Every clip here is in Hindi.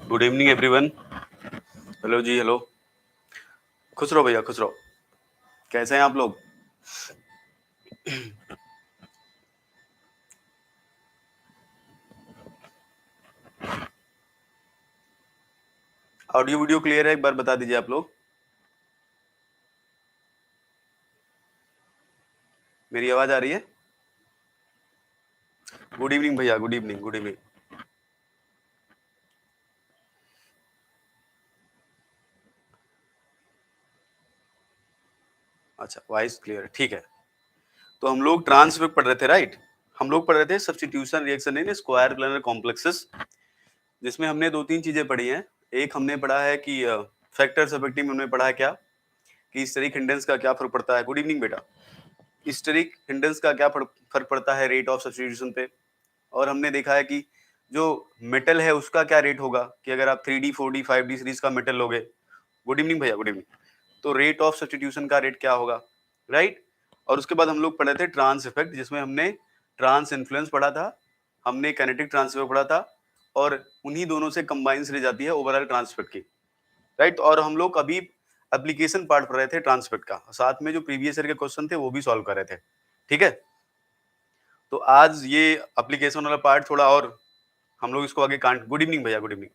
Good evening everyone. हेलो जी, हेलो। खुश रहो भैया, खुश रहो। कैसे हैं आप लोग? ऑडियो वीडियो क्लियर है? एक बार बता दीजिए आप लोग। मेरी आवाज आ रही है? गुड इवनिंग भैया, गुड इवनिंग, गुड इवनिंग। अच्छा, वॉइस क्लियर है, ठीक है। तो हम लोग ट्रांस इफेक्ट पढ़ रहे थे, राइट? हम लोग पढ़ रहे थे substitution reaction in square planar complexes, जिसमें हमने दो तीन चीजें पढ़ी हैं। एक हमने पढ़ा है कि फैक्टर्स अफेक्टिंग में हमने पढ़ा है क्या कि हिस्टेरिक हिंडेंस का क्या फर्क पड़ता है। गुड इवनिंग बेटा। हिस्टेरिक हिंडेंस का क्या फर्क पड़ता है रेट ऑफ सब्स्टिट्यूशन पे। और हमने देखा है कि जो मेटल है उसका क्या रेट होगा कि अगर आप 3D 4D 5D सीरीज का मेटल लोगे। गुड इवनिंग भैया, गुड इवनिंग। तो रेट ऑफ सब्स्टिट्यूशन का रेट क्या होगा, राइट? और उसके बाद हम लोग पढ़े थे ट्रांस इफेक्ट, जिसमें हमने ट्रांस इन्फ्लुएंस पढ़ा था, हमने काइनेटिक ट्रांसफर पढ़ा था, और उन्हीं दोनों से कंबाइन रह जाती है ओवरऑल ट्रांसफर की, राइट? और हम लोग अभी एप्लीकेशन पार्ट पढ़ रहे थे ट्रांसफर का, साथ में जो प्रीवियस ईयर के क्वेश्चन थे वो भी सॉल्व कर रहे थे, ठीक है? तो आज ये एप्लीकेशन वाला पार्ट थोड़ा और हम लोग इसको आगे गुड इवनिंग भैया, गुड इवनिंग।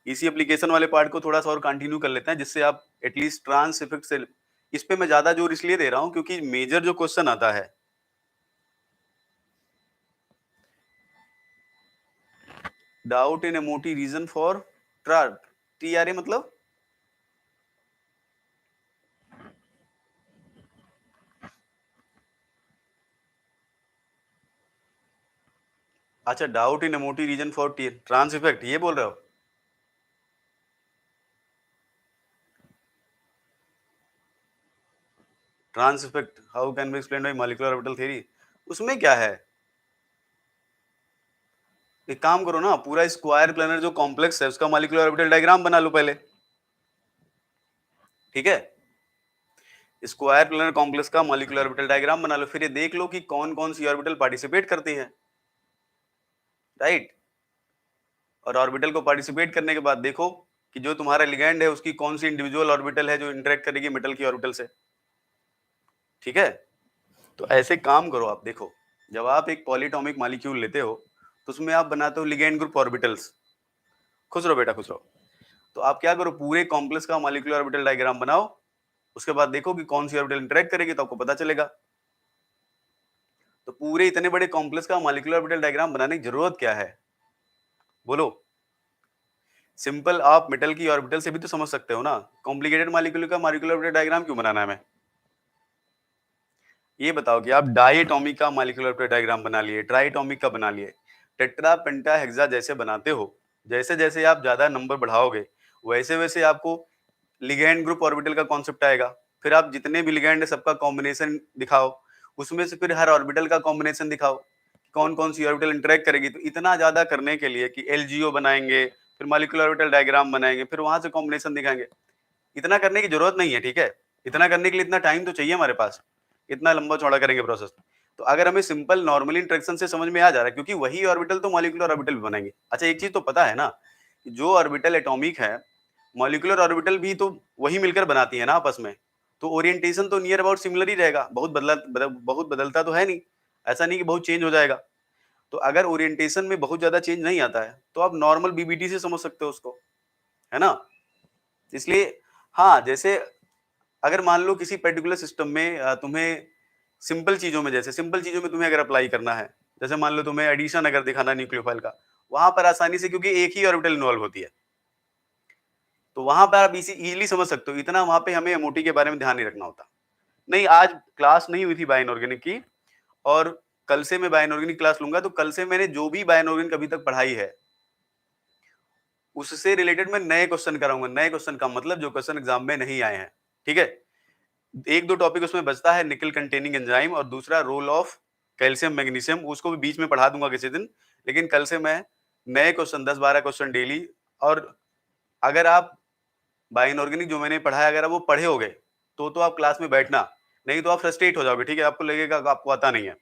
इसी एप्लीकेशन वाले पार्ट को थोड़ा सा और कंटिन्यू कर लेते हैं, जिससे आप एटलीस्ट ट्रांस इफेक्ट से, इस पे मैं ज्यादा जोर इसलिए दे रहा हूं क्योंकि मेजर जो क्वेश्चन आता है, doubt in MOT reason for TRA मतलब अच्छा, doubt in MOT reason for trans effect, ये बोल रहे हो? Trans effect how can be explained by molecular orbital theory, उसमें क्या है? एक काम करो ना, पूरा स्क्वायर प्लानर जो कॉम्प्लेक्स है उसका मॉलिक्यूलर ऑर्बिटल डायग्राम बना लो पहले, ठीक है? स्क्वायर प्लानर कॉम्प्लेक्स का मॉलिक्यूलर ऑर्बिटल डायग्राम बना लो, फिर ये देख लो कि कौन कौन सी ऑर्बिटल पार्टिसिपेट करती है, राइट? और ऑर्बिटल को पार्टिसिपेट करने के बाद देखो कि जो तुम्हारा लिगैंड है उसकी कौन सी इंडिविजुअल ऑर्बिटल है जो इंटरेक्ट करेगी मेटल की ऑर्बिटल से, ठीक है? तो ऐसे काम करो आप, देखो जब आप एक पॉलीटॉमिक मॉलिक्यूल लेते हो तो उसमें आप बनाते हो लिगैंड ग्रुप ऑर्बिटल्स। खुश रहो बेटा, खुश रहो। तो आप क्या करो, पूरे कॉम्प्लेक्स का मॉलिक्यूलर ऑर्बिटल डायग्राम बनाओ, उसके बाद देखो कि कौन सी ऑर्बिटल इंटरेक्ट करेगी तो आपको पता चलेगा। तो पूरे इतने बड़े कॉम्प्लेक्स का मॉलिक्यूलर ऑर्बिटल डायग्राम बनाने की जरूरत क्या है, बोलो? सिंपल, आप मेटल की ऑर्बिटल से भी तो समझ सकते हो ना। कॉम्प्लिकेटेड मॉलिक्यूल का मॉलिक्यूलर ऑर्बिटल डायग्राम क्यों बनाना है हमें? ये बताओ कि आप डायटोमिक का मॉलिक्यूलर ऑर्बिटल डायग्राम बना लिए, ट्राइटोमिक का बना लिए, टेट्रा पेंटा हेक्सा जैसे बनाते हो, जैसे जैसे आप ज्यादा नंबर बढ़ाओगे वैसे वैसे आपको लिगैंड ग्रुप ऑर्बिटल का कॉन्सेप्ट आएगा। फिर आप जितने भी लिगैंड है सबका कॉम्बिनेशन दिखाओ, उसमें से फिर हर ऑर्बिटल का कॉम्बिनेशन दिखाओ, कौन कौन सी ऑर्बिटल इंटरेक्ट करेगी। तो इतना ज्यादा करने के लिए कि एलजीओ बनाएंगे, फिर मॉलिक्यूलर ऑर्बिटल डायग्राम बनाएंगे, फिर वहां से कॉम्बिनेशन दिखाएंगे, इतना करने की जरूरत नहीं है, ठीक है? इतना करने के लिए इतना टाइम तो चाहिए हमारे पास, इतना लंबा चौड़ा करेंगे प्रोसेस। तो अगर हमें सिंपल नॉर्मल इंटरेक्शन से समझ में आ जा रहा है, क्योंकि वही ऑर्बिटल तो मॉलिक्यूलर ऑर्बिटल भी बनाएंगे। अच्छा, एक चीज तो पता है ना कि जो ऑर्बिटल एटॉमिक है, मॉलिक्यूलर ऑर्बिटल भी तो वही मिलकर बनाती है ना आपस में। तो ओरिएंटेशन तो नियर अबाउट सिमिलर ही रहेगा, बहुत बदलता तो है नहीं, ऐसा नहीं कि बहुत चेंज हो जाएगा। तो अगर ओरिएंटेशन में बहुत ज्यादा चेंज नहीं आता है तो आप नॉर्मल बीबीटी से समझ सकते हो उसको, है ना? इसलिए हाँ, जैसे अगर मान लो किसी पर्टिकुलर सिस्टम में तुम्हें सिंपल चीजों में, जैसे सिंपल चीजों में तुम्हें अगर अप्लाई करना है, जैसे मान लो तुम्हें एडिशन अगर दिखाना है न्यूक्लियोफाइल का, वहां पर आसानी से, क्योंकि एक ही ऑर्बिटल इन्वॉल्व होती है, तो वहां पर आप इजीली समझ सकते हो। इतना वहां पे हमें एमओटी के बारे में ध्यान नहीं रखना होता। नहीं, आज क्लास नहीं हुई थी बाय इनऑर्गेनिक की, और कल से मैं बाय इनऑर्गेनिक क्लास लूंगा। तो कल से मैंने जो भी बाय इनऑर्गेनिक अभी तक पढ़ाई है उससे रिलेटेड मैं नए क्वेश्चन कराऊंगा। नए क्वेश्चन का मतलब जो क्वेश्चन एग्जाम में नहीं आए हैं, ठीक है? एक दो टॉपिक उसमें बचता है, निकल कंटेनिंग एंजाइम और दूसरा रोल ऑफ कैल्शियम मैग्नीशियम, उसको भी बीच में पढ़ा दूंगा किसी दिन। लेकिन कल से मैं नए क्वेश्चन 10-12 क्वेश्चन डेली। और अगर आप बाय इनऑर्गेनिक जो मैंने पढ़ा है अगर आप वो पढ़े हो गए तो आप क्लास में बैठना, नहीं तो आप फ्रस्ट्रेट हो जाओगे, ठीक है? आपको लगेगा कि आपको आता नहीं है।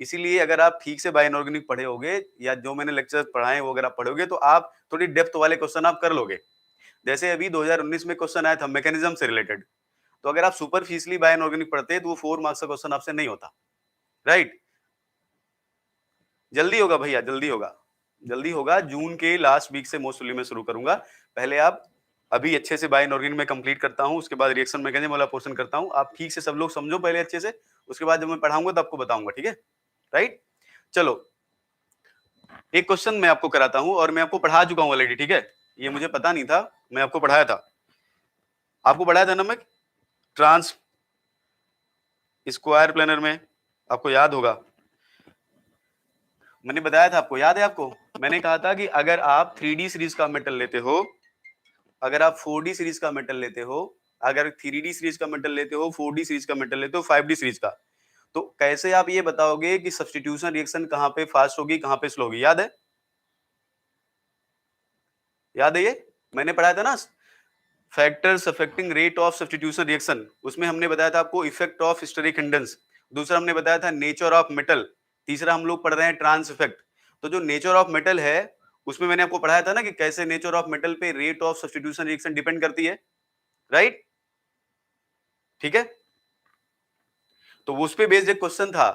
इसीलिए अगर आप ठीक से बायो इनऑर्गेनिक पढ़े होगे या जो मैंने लेक्चर पढ़ाए वो अगर आप पढ़ोगे तो आप थोड़ी डेप्थ वाले क्वेश्चन आप कर लोगे। जैसे अभी 2019 में क्वेश्चन आया था मैकेनिज्म से रिलेटेड, तो अगर आप सुपरफिशियली बायो इनऑर्गेनिक पढ़ते तो वो 4 मार्क्स का क्वेश्चन आपसे नहीं होता, राइट। जल्दी होगा भैया, जल्दी होगा, जल्दी होगा। जून के लास्ट वीक से मोस्टली मैं शुरू करूंगा। पहले आप अभी अच्छे से बायो इनऑर्गेनिक में कंप्लीट करता हूं, उसके बाद रिएक्शन मैकेनिज्म वाला पोर्शन करता हूं। आप ठीक से सब लोग समझो पहले अच्छे से, उसके बाद जब मैं पढ़ाऊंगा तो आपको बताऊंगा, ठीक है, राइट। चलो एक क्वेश्चन मैं आपको कराता हूं और मैं आपको पढ़ा चुका हूं ऑलरेडी, ठीक है। ये मुझे पता नहीं था, मैं आपको पढ़ाया था। आपको पढ़ाया था ना मैं ट्रांस स्क्वायर प्लेनर में, आपको याद होगा। मैंने बताया था आपको, याद है आपको? मैंने कहा था कि अगर आप 3D सीरीज का मेटल लेते हो, अगर आप 4D सीरीज का मेटल लेते हो, अगर 3D सीरीज का मेटल लेते हो, 4D सीरीज का मेटल लेते हो, 5D सीरीज का, तो कैसे आप ये बताओगे कि सब्स्टिट्यूशन रिएक्शन कहां पे फास्ट होगी कहां पे स्लो होगी? याद है? याद है? ये मैंने पढ़ाया था ना, factors affecting rate of substitution reaction. उसमें हमने बताया था आपको इफेक्ट ऑफ हिस्टेरिक हिंडेंस, दूसरा हमने बताया था नेचर ऑफ मेटल, तीसरा हम लोग पढ़ रहे हैं ट्रांस इफेक्ट। तो जो नेचर ऑफ मेटल है उसमें मैंने आपको पढ़ाया था ना कि कैसे नेचर ऑफ मेटल पे rate of substitution reaction depend करती है, राइट, ठीक है। तो उस पे बेस्ड एक क्वेश्चन था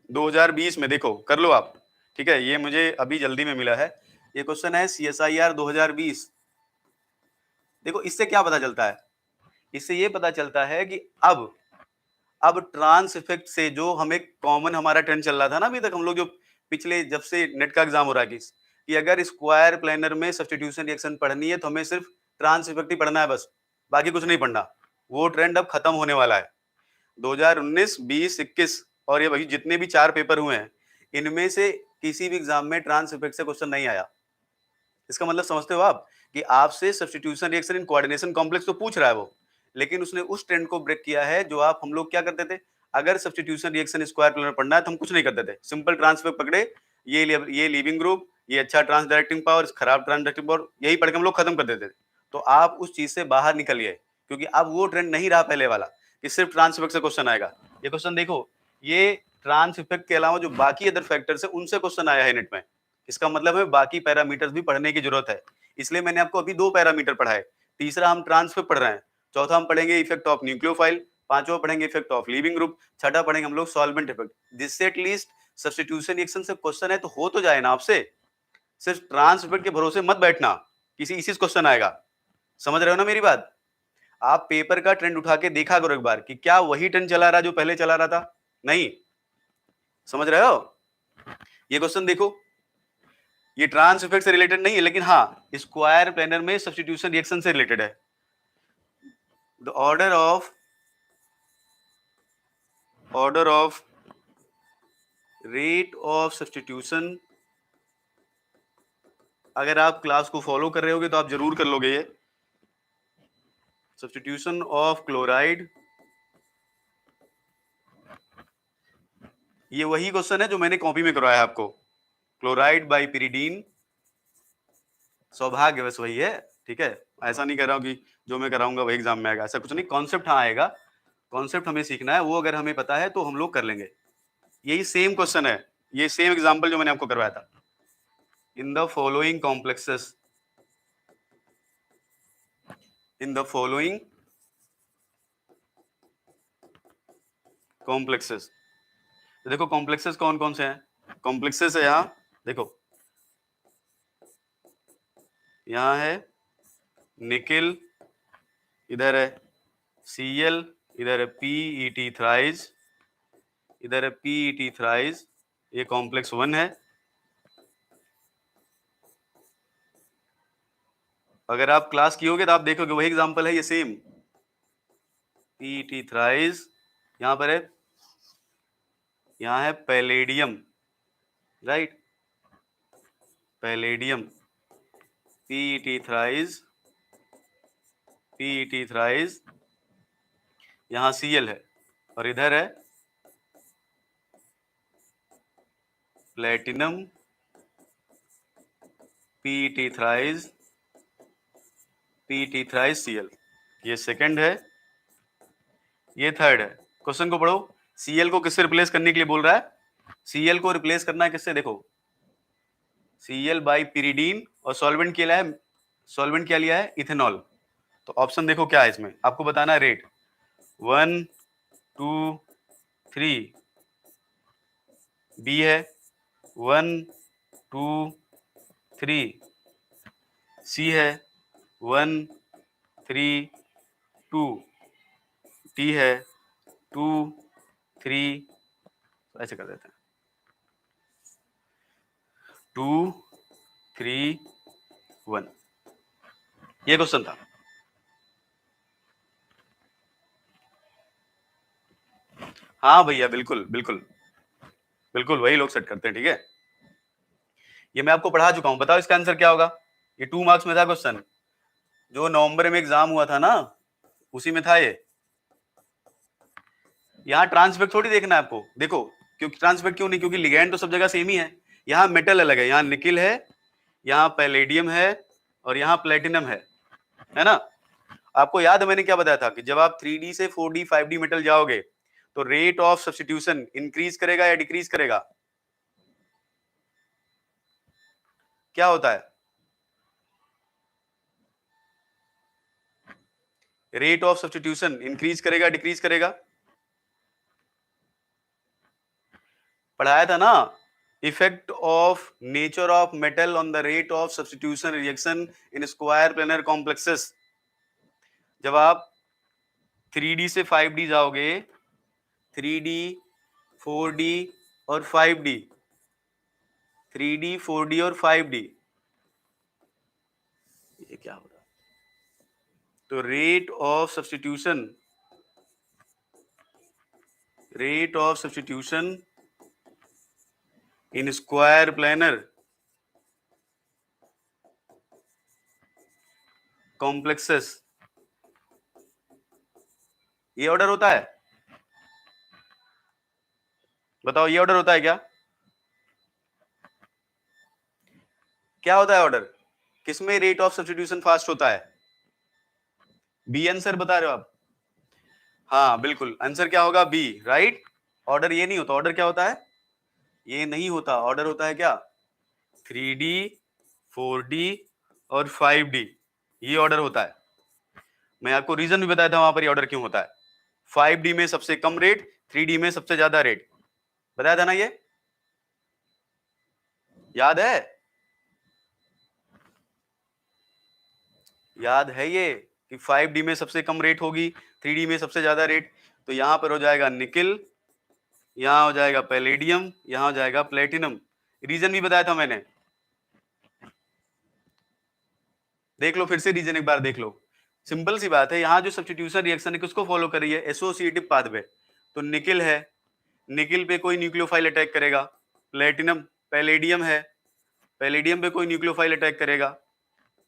2020 में, देखो कर लो आप, ठीक है। ये मुझे अभी जल्दी में मिला है, ये क्वेश्चन है CSIR 2020। देखो इससे क्या पता चलता है, इससे ये पता चलता है कि अब ट्रांस इफेक्ट से जो हमें कॉमन हमारा ट्रेंड चल रहा था ना अभी तक, हम लोग जो पिछले जब से नेट का एग्जाम हो रहा है कि अगर स्क्वायर प्लेनर में सब्स्टिट्यूशन रिएक्शन पढ़नी है तो हमें सिर्फ ट्रांस इफेक्ट ही पढ़ना है बस, बाकी कुछ नहीं पढ़ना। वो ट्रेंड अब खत्म होने वाला है। 2019, 20, 21 और ये वही जितने भी 4 पेपर हुए हैं, इनमें से किसी भी एग्जाम में ट्रांस इफेक्ट से क्वेश्चन नहीं आया। इसका मतलब समझते हो आप कि आपसे substitution reaction in coordination complex तो पूछ रहा है वो, लेकिन उसने उस ट्रेंड को ब्रेक किया है जो आप हम लोग क्या करते थे। अगर सब्स्टिट्यूशन रिएक्शन स्क्वायर प्लेनर पढ़ना है तो हम कुछ नहीं करते थे, सिंपल ट्रांसफर पकड़े, ये लीविंग ग्रुप, ये अच्छा ट्रांस डायरेक्टिंग पावर, खराब ट्रांस डायरेक्टिंग पावर, यही पढ़ के हम लोग खत्म कर देते थे। तो आप उस चीज से बाहर निकल गए, क्योंकि अब वो ट्रेंड नहीं रहा पहले वाला कि सिर्फ ट्रांस इफेक्ट से क्वेश्चन आएगा। ये क्वेश्चन देखो, ये ट्रांस इफेक्ट के अलावा जो बाकी अदर फैक्टर्स है उनसे क्वेश्चन आया है नेट में। इसका मतलब है बाकी पैरामीटर्स भी पढ़ने की जरूरत है, इसलिए मैंने आपको अभी 2 पैरामीटर पढ़ाए। तीसरा हम ट्रांसफर पढ़ रहे हैं, चौथा हम पढ़ेंगे इफेक्ट ऑफ न्यूक्लियोफाइल, पांचवा पढ़ेंगे इफेक्ट ऑफ लीविंग ग्रुप, छठा पढ़ेंगे हम लोग सॉल्वेंट इफेक्ट। जिससे एटलीस्ट सब्स्टिट्यूशन रिएक्शन से क्वेश्चन है तो हो तो जाए ना आपसे। सिर्फ ट्रांस इफेक्ट के भरोसे मत बैठना, किसी इसी क्वेश्चन आएगा। समझ रहे हो ना मेरी बात? आप पेपर का ट्रेंड उठा के देखा करो एक बार कि क्या वही ट्रेंड चला रहा जो पहले चला रहा था? नहीं। समझ रहे हो? ये क्वेश्चन देखो, ये ट्रांस इफेक्ट से रिलेटेड नहीं है, लेकिन हाँ स्क्वायर प्लेनर में सब्स्टिट्यूशन रिएक्शन से रिलेटेड है। The order of rate of substitution, अगर आप क्लास को फॉलो कर रहे होगे तो आप जरूर कर लोगे। ये सब्स्टिट्यूशन ऑफ क्लोराइड, ये वही क्वेश्चन है जो मैंने कॉपी में करवाया आपको, क्लोराइड बाई पिरिडीन, सौभाग्यवश वही है, ठीक है। ऐसा नहीं कर रहा हूं कि जो मैं कराऊंगा वही एग्जाम में आएगा, ऐसा कुछ नहीं। कॉन्सेप्ट हाँ आएगा, कॉन्सेप्ट हमें सीखना है, वो अगर हमें पता है तो हम लोग कर लेंगे। यही सेम क्वेश्चन है, ये सेम एग्जाम्पल जो मैंने आपको करवाया था। In the following complexes, in the following complexes, देखो कॉम्प्लेक्सेस कौन कौन से हैं। कॉम्प्लेक्सेस है यहाँ, देखो यहाँ है निकिल, इधर है Cl, इधर है PET थ्राइज, इधर है PET थ्राइज, ये कॉम्प्लेक्स 1 है। अगर आप क्लास कियोगे तो आप देखोगे वही एग्जांपल है, ये सेम PET थ्राइज। यहाँ पर है, यहाँ है palladium, right, palladium, PET thrice, PET thrice, यहाँ Cl है, और इधर है platinum, PET thrice, PET thrice Cl। ये सेकंड है, ये थर्ड है। क्वेश्चन को पढ़ो, Cl को किससे रिप्लेस करने के लिए बोल रहा है? Cl को रिप्लेस करना है किससे, देखो Cl बाई pyridine, और सॉल्वेंट क्या लिया है, इथेनॉल। तो ऑप्शन देखो क्या है इसमें, आपको बताना है रेट 1 2 3, बी है 1 2 3, सी है 1 3 2, टी है 2 3, ऐसे कर देते हैं 2 3 1। ये क्वेश्चन था। हाँ भैया, बिल्कुल बिल्कुल बिल्कुल वही लोग सेट करते हैं, ठीक है। ये मैं आपको पढ़ा चुका हूं, बताओ इसका आंसर क्या होगा। ये 2 मार्क्स में था क्वेश्चन, जो नवंबर में एग्जाम हुआ था ना, उसी में था ये। यहाँ ट्रांसफेक्ट थोड़ी देखना है आपको, देखो क्योंकि ट्रांसफेक्ट क्यों नहीं, क्योंकि लिगैंड तो सब जगह सेम ही है। यहाँ मेटल अलग है, यहाँ निकिल है, यहाँ पैलेडियम है, और यहाँ प्लेटिनम है ना। आपको याद है मैंने क्या बताया था कि जब आप 3D से 4D 5D मेटल जाओगे तो रेट ऑफ सब्स्टिट्यूशन इंक्रीज करेगा या डिक्रीज करेगा, क्या होता है, रेट ऑफ सब्स्टिट्यूशन इंक्रीज करेगा डिक्रीज करेगा, पढ़ाया था ना। Effect of nature of metal on the rate of substitution reaction in square planar complexes. जब आप 3D से 5D जाओगे, 3D 4D और 5D, 3D 4D और 5D, ये क्या हो रहा है, तो rate of substitution in square planar complexes, ये ऑर्डर होता है, बताओ ये ऑर्डर होता है क्या, क्या होता है ऑर्डर, किसमें रेट ऑफ सब्स्टिट्यूशन फास्ट होता है, बी आंसर बता रहे हो आप। हाँ बिल्कुल, आंसर क्या होगा, बी, राइट। ऑर्डर ये नहीं होता, ऑर्डर क्या होता है, ये नहीं होता, ऑर्डर होता है क्या, 3D 4D और 5D, ये ऑर्डर होता है। मैं आपको रीजन भी बताया था वहां पर ये ऑर्डर क्यों होता है। 5D में सबसे कम रेट, 3D में सबसे ज्यादा रेट, बताया था ना ये, याद है, याद है ये कि 5D में सबसे कम रेट होगी, 3D में सबसे ज्यादा रेट। तो यहां पर हो जाएगा निकिल, यहां हो जाएगा पैलेडियम, यहां हो जाएगा प्लेटिनम। रीजन भी बताया था मैंने, देख लो फिर से रीजन एक बार देख लो। सिंपल सी बात है, यहाँ जो सब्स्टिट्यूशन रिएक्शन है किसको फॉलो कर रही है, एसोसिएटिव पाथवे। तो निकिल है, निकिल पे कोई न्यूक्लियोफाइल अटैक करेगा, प्लेटिनम पैलेडियम है, पैलेडियम पे कोई न्यूक्लियोफाइल अटैक करेगा,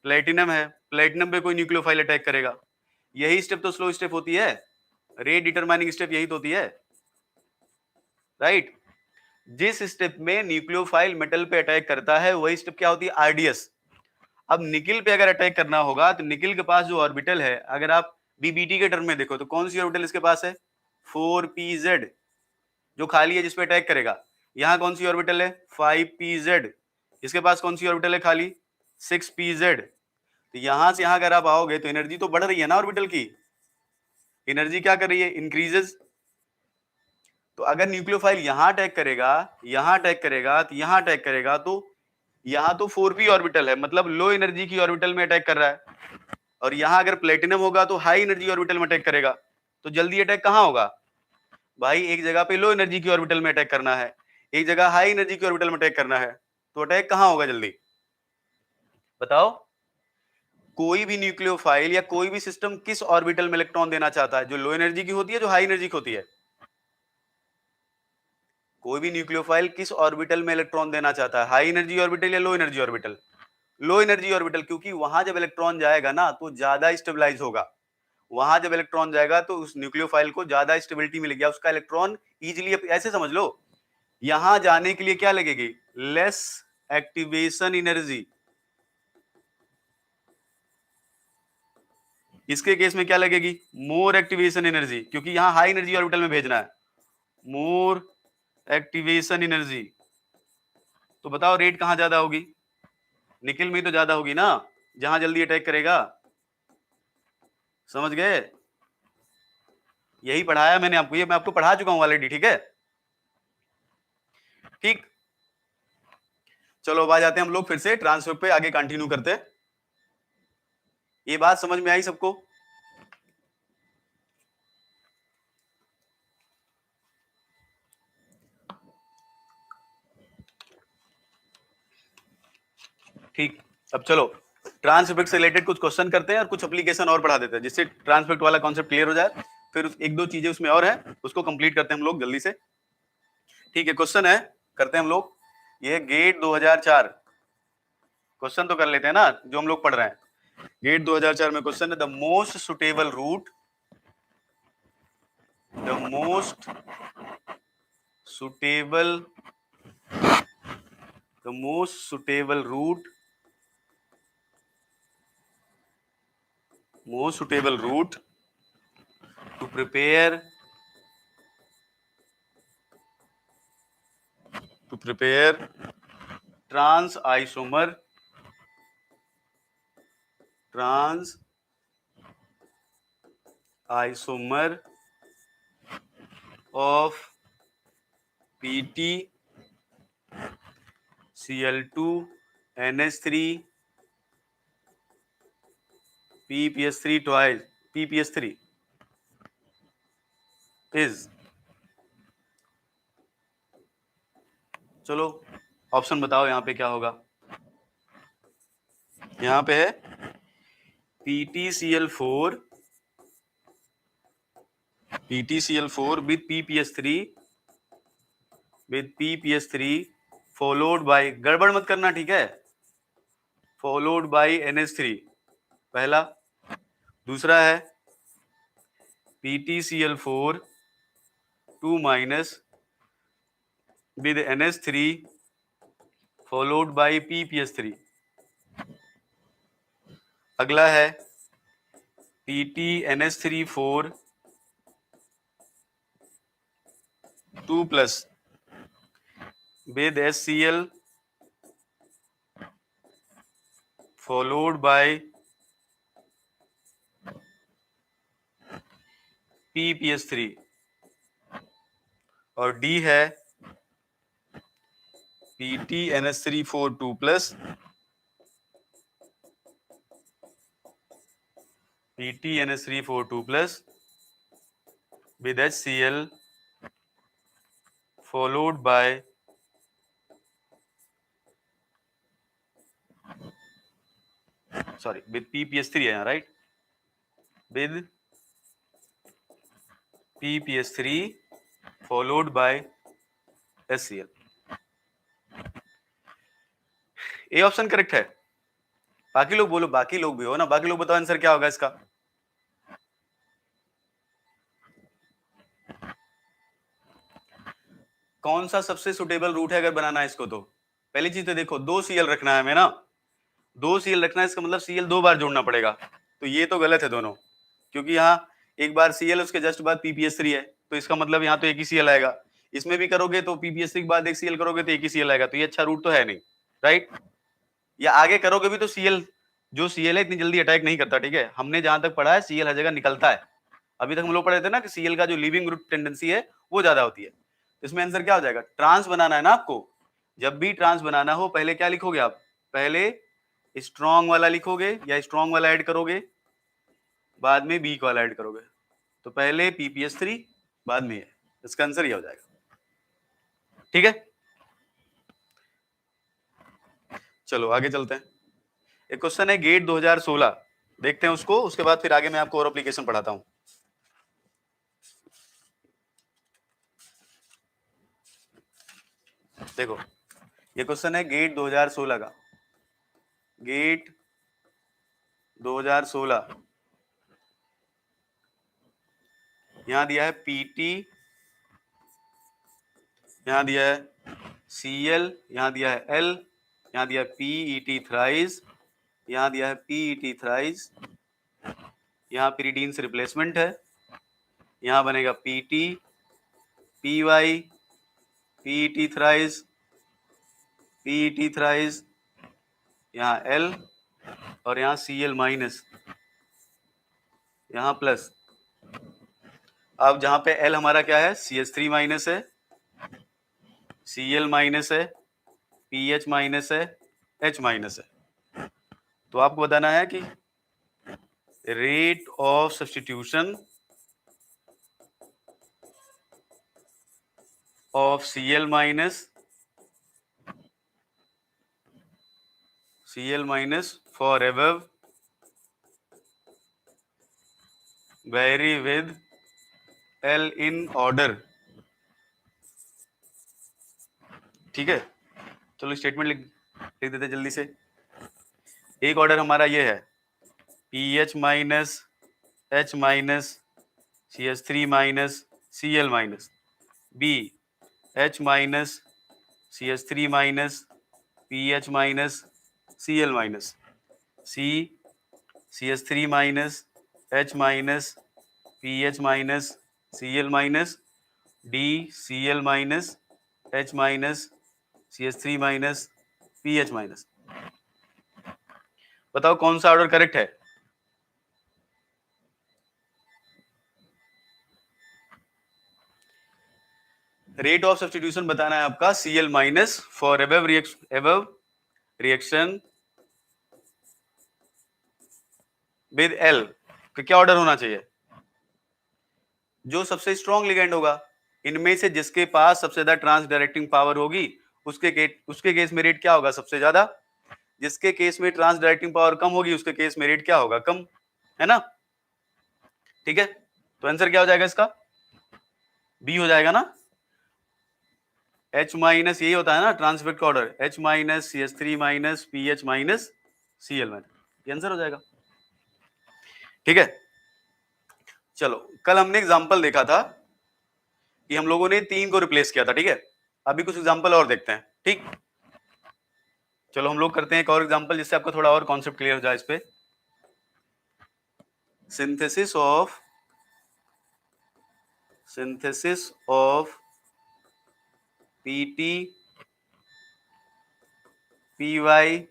प्लेटिनम है, प्लेटिनम पे कोई न्यूक्लियोफाइल अटैक करेगा। यही स्टेप तो स्लो स्टेप होती है, रेट डिटरमाइनिंग स्टेप यही तो होती है, राइट। जिस स्टेप में न्यूक्लियोफाइल मेटल पे अटैक करता है वही स्टेप क्या होती है, आरडीएस। अब निकिल पे अगर अटैक करना होगा तो निकिल के पास जो ऑर्बिटल है, अगर आप बीबीटी के टर्म में देखो तो कौन सी ऑर्बिटल इसके पास है, 4pz, जो खाली है, जिसपे अटैक करेगा। यहाँ कौन सी ऑर्बिटल है, 5pz, इसके पास कौन सी ऑर्बिटल है खाली, 6pz। तो यहां से यहां अगर आप आओगे तो एनर्जी तो बढ़ रही है ना ऑर्बिटल की, एनर्जी क्या कर रही है, इंक्रीजेस। तो अगर न्यूक्लियोफाइल यहां अटैक करेगा, यहां अटैक करेगा, तो यहां अटैक करेगा, तो यहां तो 4p ऑर्बिटल है, मतलब लो एनर्जी की ऑर्बिटल में अटैक कर रहा है। और यहां अगर प्लेटिनम होगा तो हाई एनर्जी ऑर्बिटल में अटैक करेगा। तो जल्दी अटैक कहां होगा भाई, एक जगह पे लो एनर्जी की ऑर्बिटल में अटैक करना है, एक जगह हाई एनर्जी की ऑर्बिटल में अटैक करना है, तो अटैक कहां होगा जल्दी बताओ। कोई भी न्यूक्लियोफाइल या कोई भी सिस्टम किस ऑर्बिटल में इलेक्ट्रॉन देना चाहता है, जो लो एनर्जी की होती है, जो हाई एनर्जी की होती है। कोई भी न्यूक्लियोफाइल किस ऑर्बिटल में इलेक्ट्रॉन देना चाहता है, हाई एनर्जी ऑर्बिटल या low energy orbital, low energy orbital, क्योंकि वहां जब इलेक्ट्रॉन जाएगा ना तो ज्यादा स्टेबलाइज होगा। वहां जब इलेक्ट्रॉन जाएगा तो उस न्यूक्लियोफाइल को ज्यादा स्टेबिलिटी मिलेगी, उसका इलेक्ट्रॉन इजीली, ऐसे समझ लो, यहां जाने के लिए क्या लगेगी, लेस एक्टिवेशन एनर्जी। इसके केस में क्या लगेगी, मोर एक्टिवेशन एनर्जी, क्योंकि यहां हाई एनर्जी ऑर्बिटल में भेजना है, मोर एक्टिवेशन एनर्जी, तो बताओ रेट कहां ज्यादा होगी? निकिल में तो ज्यादा होगी ना, जहां जल्दी अटैक करेगा। समझ गए? यही पढ़ाया मैंने आपको, ये मैं आपको पढ़ा चुका हूं ऑलरेडी, ठीक है? ठीक, चलो अब आ जाते हैं हम लोग फिर से ट्रांसफर पे, आगे कंटिन्यू करते हैं। ये बात समझ में आई सबको? ठीक, अब चलो ट्रांसइफेक्ट से रिलेटेड कुछ क्वेश्चन करते हैं और कुछ एप्लीकेशन और पढ़ा देते हैं, जिससे ट्रांसइफेक्ट वाला कॉन्सेप्ट क्लियर हो जाए। फिर एक दो चीजें उसमें और है, उसको कंप्लीट करते हैं हम लोग जल्दी से। ठीक है, क्वेश्चन है, करते हैं हम लोग। ये गेट 2004 क्वेश्चन तो कर लेते हैं ना, जो हम लोग पढ़ रहे हैं। गेट 2004 में क्वेश्चन है, the most suitable route, the most suitable, the most suitable route, most suitable route to prepare trans isomer of PT Cl2 NH3 PPS3 twice PPS3 is, चलो ऑप्शन बताओ यहां पे क्या होगा। यहां पे है PTCl4 with PPS3 followed by, गड़बड़ मत करना ठीक है, फॉलोड बाय NH3 पहला। दूसरा है PTCl4 2 minus with NH3 followed by PPS3। अगला है PTNH3 4 2 plus with HCl followed by PPS3। और डी है PTNH3 4 2 plus PTNH3 4 2 plus with HCl followed by with PPS3 है यहाँ, right, with PPS3 followed by HCl। A option correct है। बाकी लोग बोलो, बाकी लोग भी हो ना, बाकी लोग बताओ आंसर क्या होगा इसका। कौन सा सबसे सुटेबल रूट है अगर बनाना है इसको? तो पहली चीज तो देखो, 2 CL रखना है हमें ना, 2 CL रखना है, इसका मतलब CL 2 बार जोड़ना पड़ेगा, तो ये तो गलत है दोनों, क्योंकि यहाँ एक बार CL उसके जस्ट बाद PPS3 है, तो इसका मतलब यहाँ तो एक ही CL आएगा। इसमें भी करोगे तो PPS3 के बाद एक CL करोगे तो एक ही CL आएगा, तो ये अच्छा रूट तो है नहीं, राइट। या आगे करोगे भी तो CL, जो CL है इतनी जल्दी अटैक नहीं करता, ठीक है। हमने जहां तक पढ़ा है CL हर जगह निकलता है, अभी तक हम लोग पढ़े थे ना कि CL का जो लीविंग रूट टेंडेंसी है वो ज्यादा होती है। इसमें आंसर क्या हो जाएगा? ट्रांस बनाना है ना आपको, जब भी ट्रांस बनाना हो पहले क्या लिखोगे आप? पहले स्ट्रॉन्ग वाला लिखोगे या स्ट्रॉन्ग वाला ऐड करोगे, बाद में वीक वाला ऐड करोगे, तो पहले PPS3 बाद में है, इसका आंसर ये हो जाएगा, ठीक है। चलो आगे चलते हैं। एक क्वेश्चन है गेट 2016, देखते हैं उसको, उसके बाद फिर आगे मैं आपको और एप्लीकेशन पढ़ाता हूं। देखो ये क्वेश्चन है गेट 2016 का, गेट 2016, यहां दिया है PT, यहां दिया है CL, यहां दिया है L, यहां दिया है PET थ्राइस, यहां दिया है PET थ्राइस, यहां पिरिडीन से रिप्लेसमेंट है, यहां बनेगा PT, PY, PET thrice, PET thrice, यहाँ L और यहाँ Cl माइनस, यहाँ प्लस। अब जहाँ पे L हमारा क्या है, CH3 माइनस है, Cl माइनस है, पीएच माइनस है, H माइनस है। तो आपको बताना है कि rate of substitution of Cl minus for above vary with L in order। ठीक है, चलो स्टेटमेंट लिख देते जल्दी से। एक ऑर्डर हमारा ये है, PH minus, H minus, CH3 minus, Cl minus. B, H minus, CH3 minus, PH minus, Cl minus. C, CH3 minus, H minus, PH minus, Cl minus. D, Cl minus, H minus, CH3 minus, PH minus. बताओ कौन सा ऑर्डर करेक्ट है? रेट ऑफ सब्स्टिट्यूशन बताना है आपका Cl minus for above reaction with L का क्या ऑर्डर होना चाहिए? जो सबसे स्ट्रॉन्ग लिगेंड होगा, इनमें से जिसके पास सबसे ज्यादा ट्रांस डायरेक्टिंग पावर होगी उसके केस में रेट क्या होगा, सबसे ज्यादा। जिसके केस में ट्रांस डायरेक्टिंग पावर कम होगी उसके केस में रेट क्या होगा, कम, है ना। ठीक है, तो आंसर क्या हो जाएगा इसका, बी हो जाएगा ना। H माइनस यही होता है ना ट्रांसफिक्ट का order, H minus, CH3 minus, PH minus, Cl minus, ये आंसर हो जाएगा। ठीक है, चलो कल हमने एग्जांपल देखा था कि हम लोगों ने 3 को रिप्लेस किया था। ठीक है, अभी कुछ एग्जांपल और देखते हैं। ठीक, चलो हम लोग करते हैं एक और एग्जांपल जिससे आपको थोड़ा और कॉन्सेप्ट क्लियर हो जाए इस पे। Synthesis of PT PY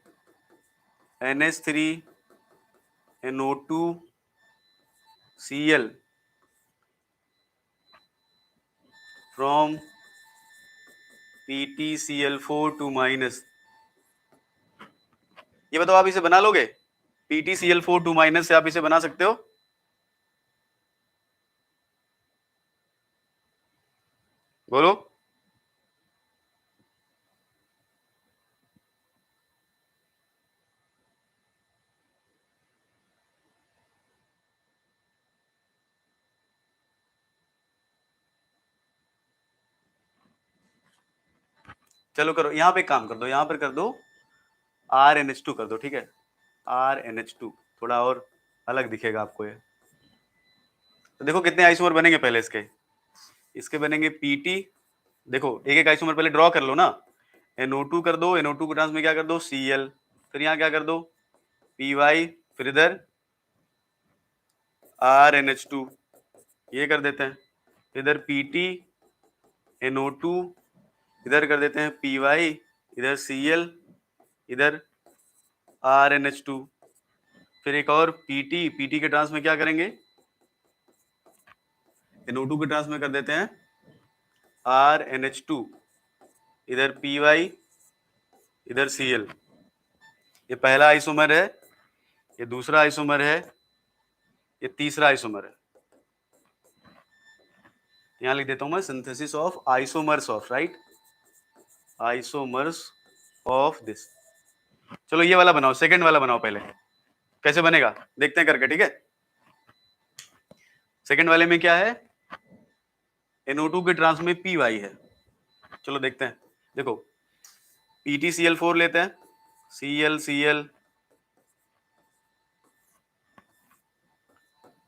NH3 NO2 Cl from PtCl4 to minus. ये बताओ आप इसे बना लोगे? PtCl4 2 माइनस से आप इसे बना सकते हो? बोलो। चलो करो, यहां पे काम कर दो, यहां पर कर दो RNH2 कर दो। ठीक है, RNH2 थोड़ा और अलग दिखेगा आपको ये। तो देखो कितने आइसोमर बनेंगे पहले इसके बनेंगे पीटी। देखो एक एक आइसोमर पहले ड्रॉ कर लो ना। NO2 कर दो, NO2 के ट्रांस में क्या कर दो, Cl, फिर यहाँ क्या कर दो, Py, फिर इधर RNH2, ये कर देते हैं। इधर Pt NO2, इधर कर देते हैं Py, इधर Cl, इधर RNH2, फिर एक और Pt के ट्रांस में क्या करेंगे, NO2 के ट्रांस में कर देते हैं RNH2, इधर Py, इधर Cl। ये पहला आइसोमर है, ये दूसरा आइसोमर है, ये तीसरा आइसोमर है। यहां लिख देता हूं मैं synthesis of isomers of, right, isomers of this. चलो ये वाला बनाओ, सेकंड वाला बनाओ पहले, कैसे बनेगा देखते हैं करके। ठीक है, सेकंड वाले में क्या है, NO2 के ट्रांस में Py है। चलो देखते हैं। देखो PtCl4 लेते हैं, Cl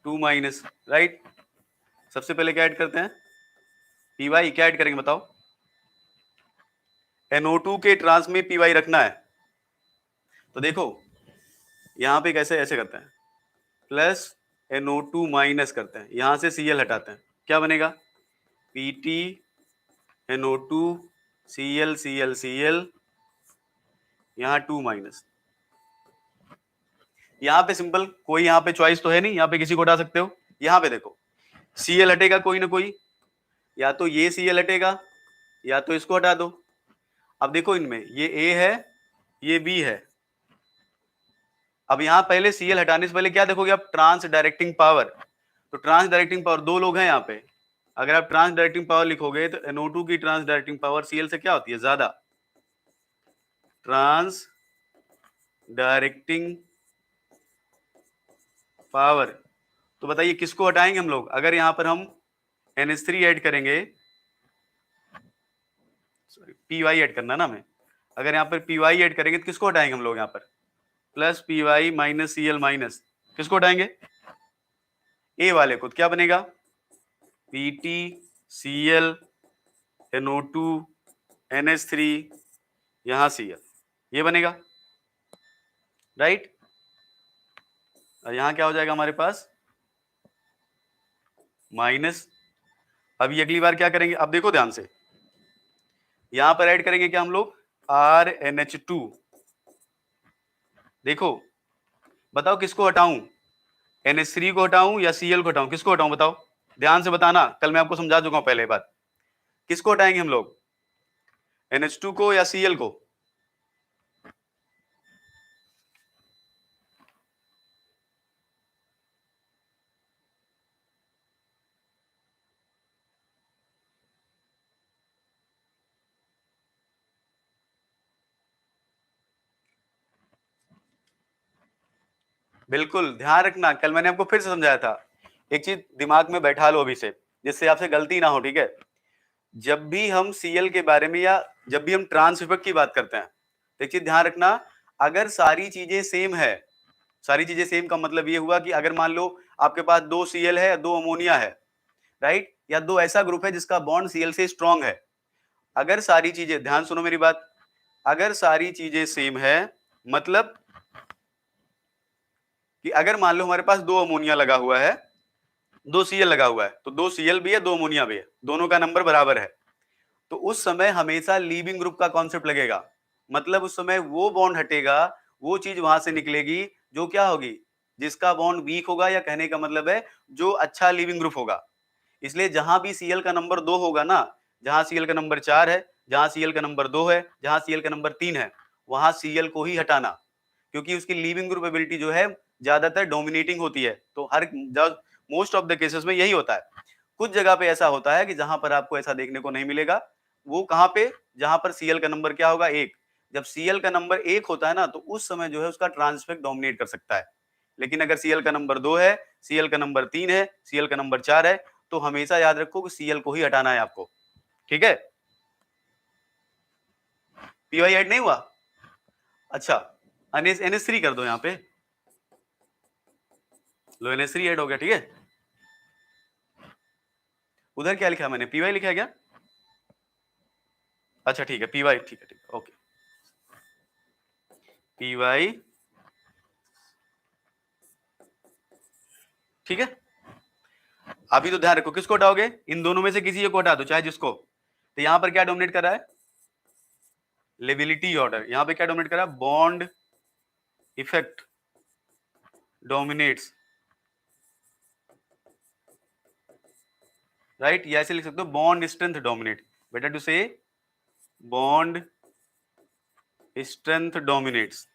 2 माइनस, राइट। सबसे पहले क्या ऐड करते हैं, Py, क्या ऐड करेंगे बताओ। NO2 के ट्रांस में Py रखना है, तो देखो यहां पे कैसे ऐसे करते हैं, प्लस NO2 माइनस करते हैं, यहां से Cl हटाते हैं, क्या बनेगा, Pt NO2 Cl Cl Cl, यहाँ 2 - यहाँ पे सिंपल, कोई यहाँ पे चॉइस तो है नहीं, यहाँ पे किसी को हटा सकते हो। यहाँ पे देखो Cl हटेगा कोई ना कोई, या तो ये Cl हटेगा या तो इसको हटा दो। अब देखो इनमें ये A है, ये B है। अब यहाँ पहले Cl हटाने से पहले क्या देखोगे आप? Trans directing power. तो ट्रांस डायरेक्टिंग पावर, दो लोग हैं यहाँ पे, अगर आप ट्रांस डायरेक्टिंग पावर लिखोगे तो NO2 की ट्रांस डायरेक्टिंग पावर Cl से क्या होती है? ज्यादा। Trans directing power. तो बताइए किसको हटाएंगे हम लोग? अगर यहाँ पर हम NH3 ऐड करेंगे, सॉरी PY ऐड करना ना हमें, अगर यहाँ पर PY ऐड करेंगे तो किसको हटाएंगे हम लोग? यहाँ पर plus PY minus Cl minus, किसको हटाएंगे? A वाले को। तो क्या बनेगा? PT Cl NO2 NH3 यहाँ Cl, ये बनेगा, राइट। और यहाँ क्या हो जाएगा हमारे पास? माइनस। अभी अगली बार क्या करेंगे? अब देखो ध्यान से, यहां पर ऐड करेंगे क्या हम लोग? RNH2। देखो बताओ किसको हटाऊं? NH3 को हटाऊं या Cl को हटाऊं? किसको हटाऊं बताओ? ध्यान से बताना, कल मैं आपको समझा चुका हूं पहले बात। किसको हटाएंगे हम लोग? NH2 को या Cl को? बिल्कुल ध्यान रखना, कल मैंने आपको फिर से समझाया था। एक चीज दिमाग में बैठा लो अभी से, जिससे आपसे गलती ना हो, ठीक है? जब भी हम Cl के बारे में या जब भी हम ट्रांस इफेक्ट की बात करते हैं, तो एक चीज ध्यान रखना, अगर सारी चीजें सेम है, सारी चीजें सेम का मतलब ये हुआ कि अगर मान लो आपके पास 2 Cl है, 2 अमोनिया है, राइट, या 2 ऐसा ग्रुप है जिसका बॉन्ड Cl से स्ट्रॉन्ग है। अगर सारी चीजें, ध्यान सुनो मेरी बात, अगर सारी चीजें सेम है, मतलब कि अगर मान लो हमारे पास 2 अमोनिया लगा हुआ है, 2 Cl लगा हुआ है, तो 2 Cl भी है, 2 अमोनिया भी है, दोनों का नंबर बराबर है, तो उस समय हमेशा लीविंग ग्रुप का कॉन्सेप्ट लगेगा। मतलब उस समय वो बॉन्ड हटेगा, वो चीज वहां से निकलेगी जो क्या होगी? जिसका बॉन्ड वीक होगा, या कहने का मतलब है जो अच्छा लीविंग ग्रुप होगा। इसलिए जहां भी Cl का नंबर 2 होगा ना, जहां Cl का नंबर 4 है, जहां Cl का नंबर 2 है, जहां Cl का नंबर 3 है, वहां Cl को ही हटाना, क्योंकि उसकी लीविंग ग्रुप एबिलिटी जो है ज्यादातर डोमिनेटिंग होती है। तो हर मोस्ट ऑफ द केसेस में यही होता है। कुछ जगह पे ऐसा होता है कि जहां पर आपको ऐसा देखने को नहीं मिलेगा। वो कहां पे? जहां पर Cl का नंबर क्या होगा? 1। जब Cl का नंबर 1 होता है ना, तो उस समय जो है उसका ट्रांसफेक्ट डोमिनेट कर सकता है। लेकिन अगर Cl का नंबर 2 है, Cl का नंबर 3 है, Cl का नंबर 4 है, तो हमेशा याद रखो कि Cl को ही हटाना है आपको, ठीक है? PY ऐड नहीं हुआ? अच्छा, NH3 कर दो यहाँ पे, लो NH3 ऐड हो गया, ठीक है? उधर क्या लिखा है मैंने? PY लिखा है क्या? अच्छा ठीक है, PY, ठीक है, ओके। PY, ठीक है। अभी तो ध्यान रखो, किसको हटाओगे? इन दोनों में से किसी को हटा दो, चाहे जिसको। तो यहां पर क्या डोमिनेट कर रहा है? Lability order. यहां पे क्या डोमिनेट कर रहा है? Bond effect dominates, right? या ऐसे लिख सकते हो bond strength dominate, better to say bond strength dominates.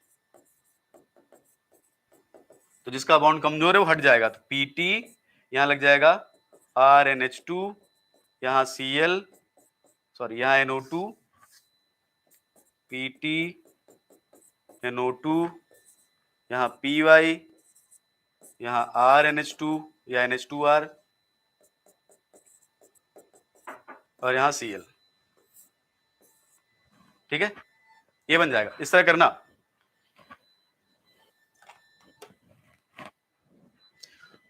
तो जिसका बॉन्ड कमजोर है वो हट जाएगा, तो PT यहां लग जाएगा RNH2, यहां Cl, सॉरी यहां NO2, PT NO2, यहां PY, यहां RNH2 या NH2R, और यहां Cl, ठीक है? ये बन जाएगा, इस तरह करना।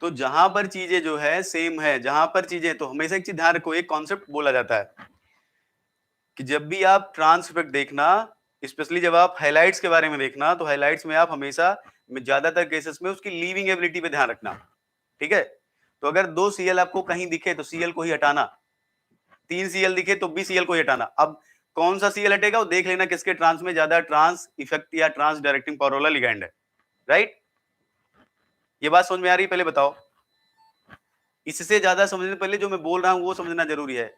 तो जहां पर चीजें जो है सेम है, जहां पर चीजें, तो हमेशा एक चीज ध्यान रखो, एक कॉन्सेप्ट बोला जाता है कि जब भी आप ट्रांस इफेक्ट देखना, स्पेशली जब आप हाइलाइट्स के बारे में देखना, तो हाइलाइट्स में आप हमेशा ज्यादातर केसेस में उसकी लीविंग एबिलिटी पे ध्यान रखना, ठीक है? तो अगर 2 Cl आपको कहीं दिखे तो Cl को ही हटाना, 3 Cl दिखे तो भी Cl को ही हटाना। अब कौन सा सीएल हटेगा वो देख लेना किसके ट्रांस में ज्यादा ट्रांस इफेक्ट या ट्रांस डायरेक्टिंग पावर वाला लिगैंड है, राइट। ये बात समझ में आ रही है? पहले बताओ। इससे ज्यादा समझने से पहले जो मैं बोल रहा हूं वो समझना जरूरी है।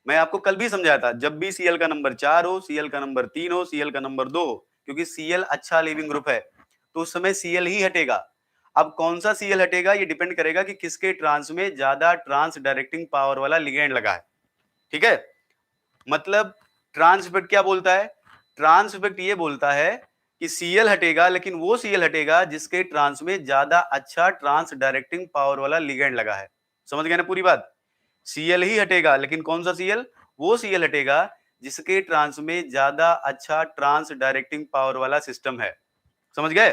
मैं आपको कल भी समझाया था, जब भी सीएल का नंबर 4 हो, सीएल का नंबर 3 हो, सीएल का नंबर 2 हो, क्योंकि सीएल अच्छा लीविंग ग्रुप है तो उस समय सीएल ही हटेगा। अब कौन सा सीएल हटेगा ये डिपेंड करेगा कि किसके ट्रांस में ज्यादा ट्रांस डायरेक्टिंग पावर वाला लिगैंड लगा है, ठीक है। मतलब ट्रांस इफेक्ट क्या बोलता है? ट्रांस इफेक्ट ये बोलता है कि सीएल हटेगा, लेकिन वो सीएल हटेगा जिसके ट्रांस में ज्यादा अच्छा ट्रांस डायरेक्टिंग पावर वाला लिगैंड लगा है। समझ गए ना पूरी बात? सीएल ही हटेगा, लेकिन कौन सा सीएल? वो सीएल हटेगा जिसके ट्रांस में ज्यादा अच्छा ट्रांस डायरेक्टिंग पावर वाला सिस्टम है। समझ गए?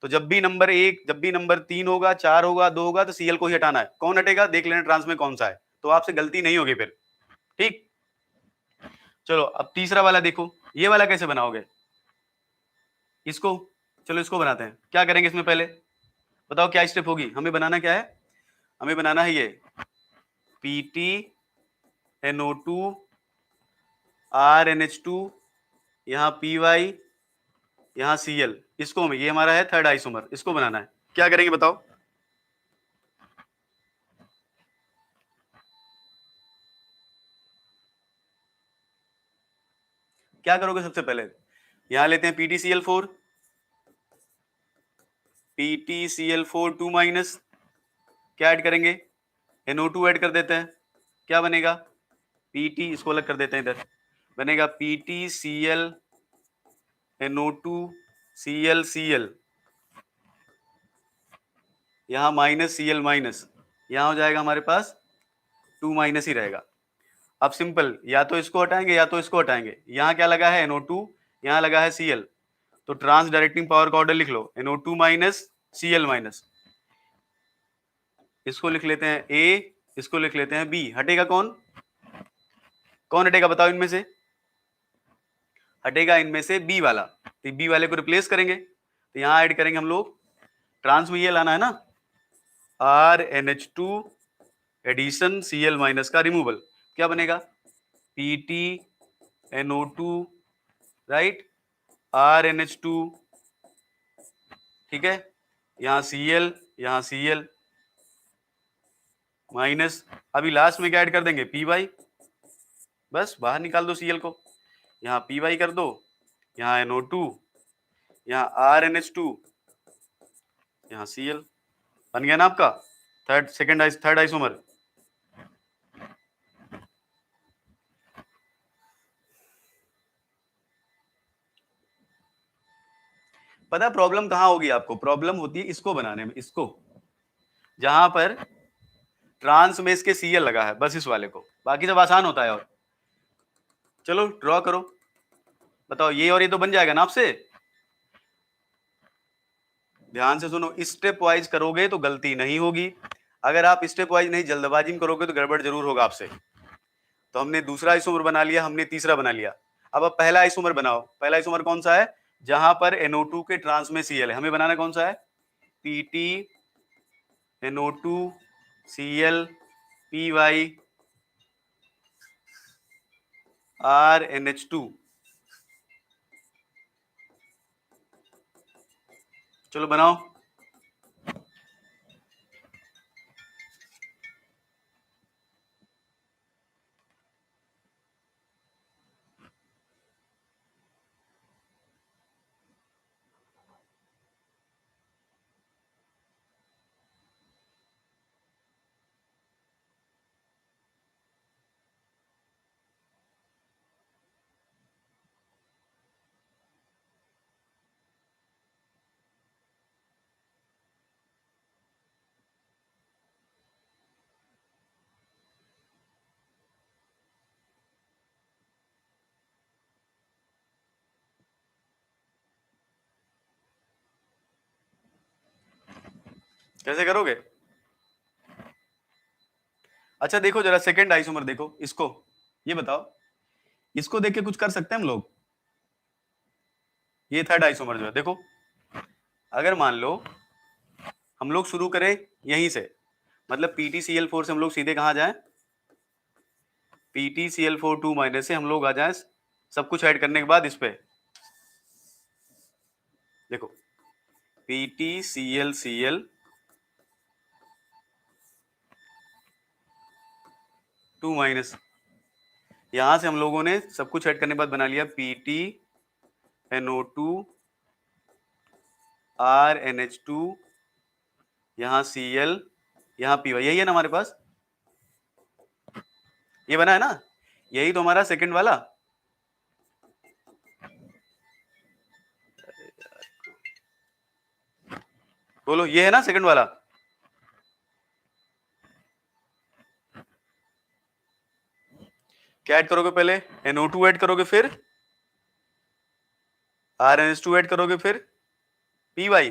तो जब भी नंबर 1, जब भी नंबर 3 होगा, 4 होगा, 2 होगा, तो सीएल को ही हटाना है। कौन हटेगा देख लेना ट्रांस में कौन सा है, तो आपसे गलती नहीं होगी फिर, ठीक। चलो अब तीसरा वाला देखो, ये वाला कैसे बनाओगे इसको। चलो इसको बनाते हैं। क्या करेंगे इसमें? पहले बताओ क्या स्टेप होगी। हमें बनाना क्या है? हमें बनाना है ये PtNO2 RNH2, यहाँ PY, यहाँ Cl। इसको हमें, ये हमारा है थर्ड आइसोमर, इसको बनाना है। क्या करेंगे बताओ। क्या करोगे सबसे पहले? यहां लेते हैं PtCl4, PtCl4 2 माइनस, क्या ऐड करेंगे? NO2 ऐड कर देते हैं। क्या बनेगा? Pt, इसको अलग कर देते हैं इधर, बनेगा PtClNO2ClCl, यहाँ माइनस Cl माइनस, यहाँ हो जाएगा हमारे पास 2 माइनस ही रहेगा। अब सिंपल, या तो इसको हटाएंगे या तो इसको हटाएंगे। यहाँ क्या लगा है? NO2, यहाँ लगा है Cl, तो ट्रांस डायरेक्टिंग पावर का ऑर्डर लिख लो, NO2 माइनस Cl माइनस। इसको लिख लेते हैं A, इसको लिख लेते हैं B। हटेगा कौन? कौन हटेगा बताओ इनमें से? हटेगा इनमें से B वाला, तो B वाले को रिप्लेस करेंगे, तो यहाँ ऐड करेंगे हम लोग, ट्रांस में ये लाना है ना, RNH2 एडिशन Cl माइनस का रिमूवल। क्या बनेगा? PtNO2, राइट, RNH2, ठीक है, यहाँ Cl, यहाँ Cl माइनस, अभी लास्ट में क्या ऐड कर देंगे? Py। बस बाहर निकाल दो Cl को, यहाँ Py कर दो, यहाँ NO2, यहाँ RNH2, यहाँ Cl। बन गया ना आपका थर्ड आइसोमर। पता प्रॉब्लम कहाँ होगी आपको? प्रॉब्लम होती है इसको बनाने में, इसको जहां पर ट्रांस में इसके Cl लगा है, बस इस वाले को। बाकी सब आसान होता है। और चलो ड्रॉ करो, बताओ ये और ये तो बन जाएगा ना आपसे। ध्यान से सुनो, स्टेप वाइज करोगे तो गलती नहीं होगी। अगर आप स्टेप वाइज नहीं जल्दबाजी में करोगे तो गड़बड़ जरूर होगा आपसे। तो हमने दूसरा आइसोमर बना लिया, हमने तीसरा बना लिया। अब आप पहला आइसोमर बनाओ। पहला आइसोमर कौन सा है? जहां पर NO2 के ट्रांस में Cl है। हमें बनाना कौन सा है? PtNO2 Cl Py RNH2। चलो बनाओ। कैसे करोगे? अच्छा देखो जरा सेकंड आइसोमर देखो इसको, ये बताओ इसको देख के कुछ कर सकते हैं हम लोग? ये थर्ड आइसोमर जो है देखो, अगर मान लो हम लोग शुरू करें यहीं से, मतलब PtCl4 से हम लोग सीधे कहां जाएं? PtCl4 2 माइनस से हम लोग आ जाएं सब कुछ ऐड करने के बाद इस पे देखो PtClCl 2 माइनस, यहां से हम लोगों ने सब कुछ ऐड करने के बाद बना लिया PtNO2 RNH2, यहाँ Cl, यहाँ Py, यही है ना हमारे पास, ये बना है ना, यही तो हमारा सेकंड वाला। बोलो ये है ना सेकंड वाला। क्या ऐड करोगे पहले, NO2 ऐड करोगे, फिर RNH2 ऐड करोगे, फिर Py,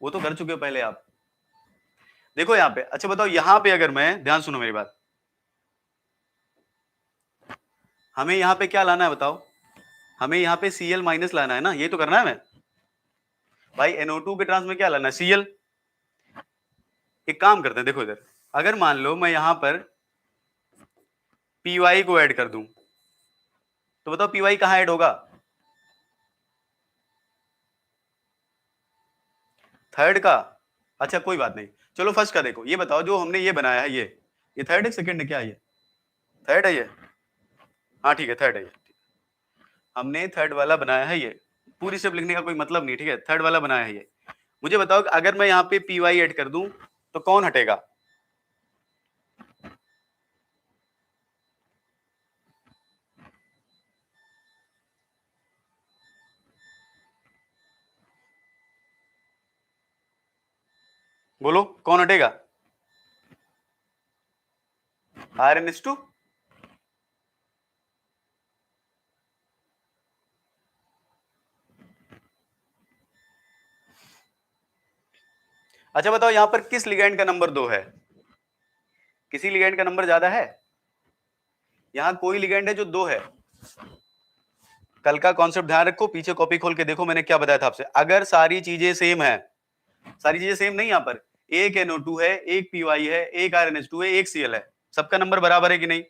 वो तो कर चुके हो पहले आप। देखो यहाँ पे, अच्छा बताओ यहाँ पे अगर मैं, ध्यान सुनो मेरी बात, हमें यहाँ पे क्या लाना है बताओ, हमें यहाँ पे Cl माइनस लाना है ना, ये तो करना है मैं भाई। NO2 के ट्रांस में क्या लाना है, Cl। एक काम करते हैं, देखो इधर, अगर मान लो मैं यहाँ पर Py को ऐड कर दूं, तो बताओ Py कहाँ ऐड होगा, थर्ड का। अच्छा कोई बात नहीं, चलो फर्स्ट का देखो, ये बताओ जो हमने ये बनाया है, ये थर्ड है सेकंड है, क्या ये थर्ड है ये, हाँ ठीक है थर्ड है ये, हमने थर्ड वाला बनाया है ये, पूरी स्टेप लिखने का कोई मतलब नहीं, ठीक है, थर्ड वाला बनाया है ये। मुझे बताओ कि अगर मैं यहाँ पे Py ऐड कर दूं तो कौन हटेगा, बोलो कौन हटेगा, RNH2। अच्छा बताओ यहाँ पर किस लिगैंड का नंबर 2 है, किसी लिगैंड का नंबर ज्यादा है, यहाँ कोई लिगैंड है जो 2 है। कल का कॉन्सेप्ट ध्यान रखो, पीछे कॉपी खोल के देखो मैंने क्या बताया था आपसे, अगर सारी चीजें सेम है, सारी चीजें सेम नहीं, यहाँ पर एक NO2 है, एक Py है, एक RNH2 है, एक Cl है, सबका नंबर बराबर है कि नहीं।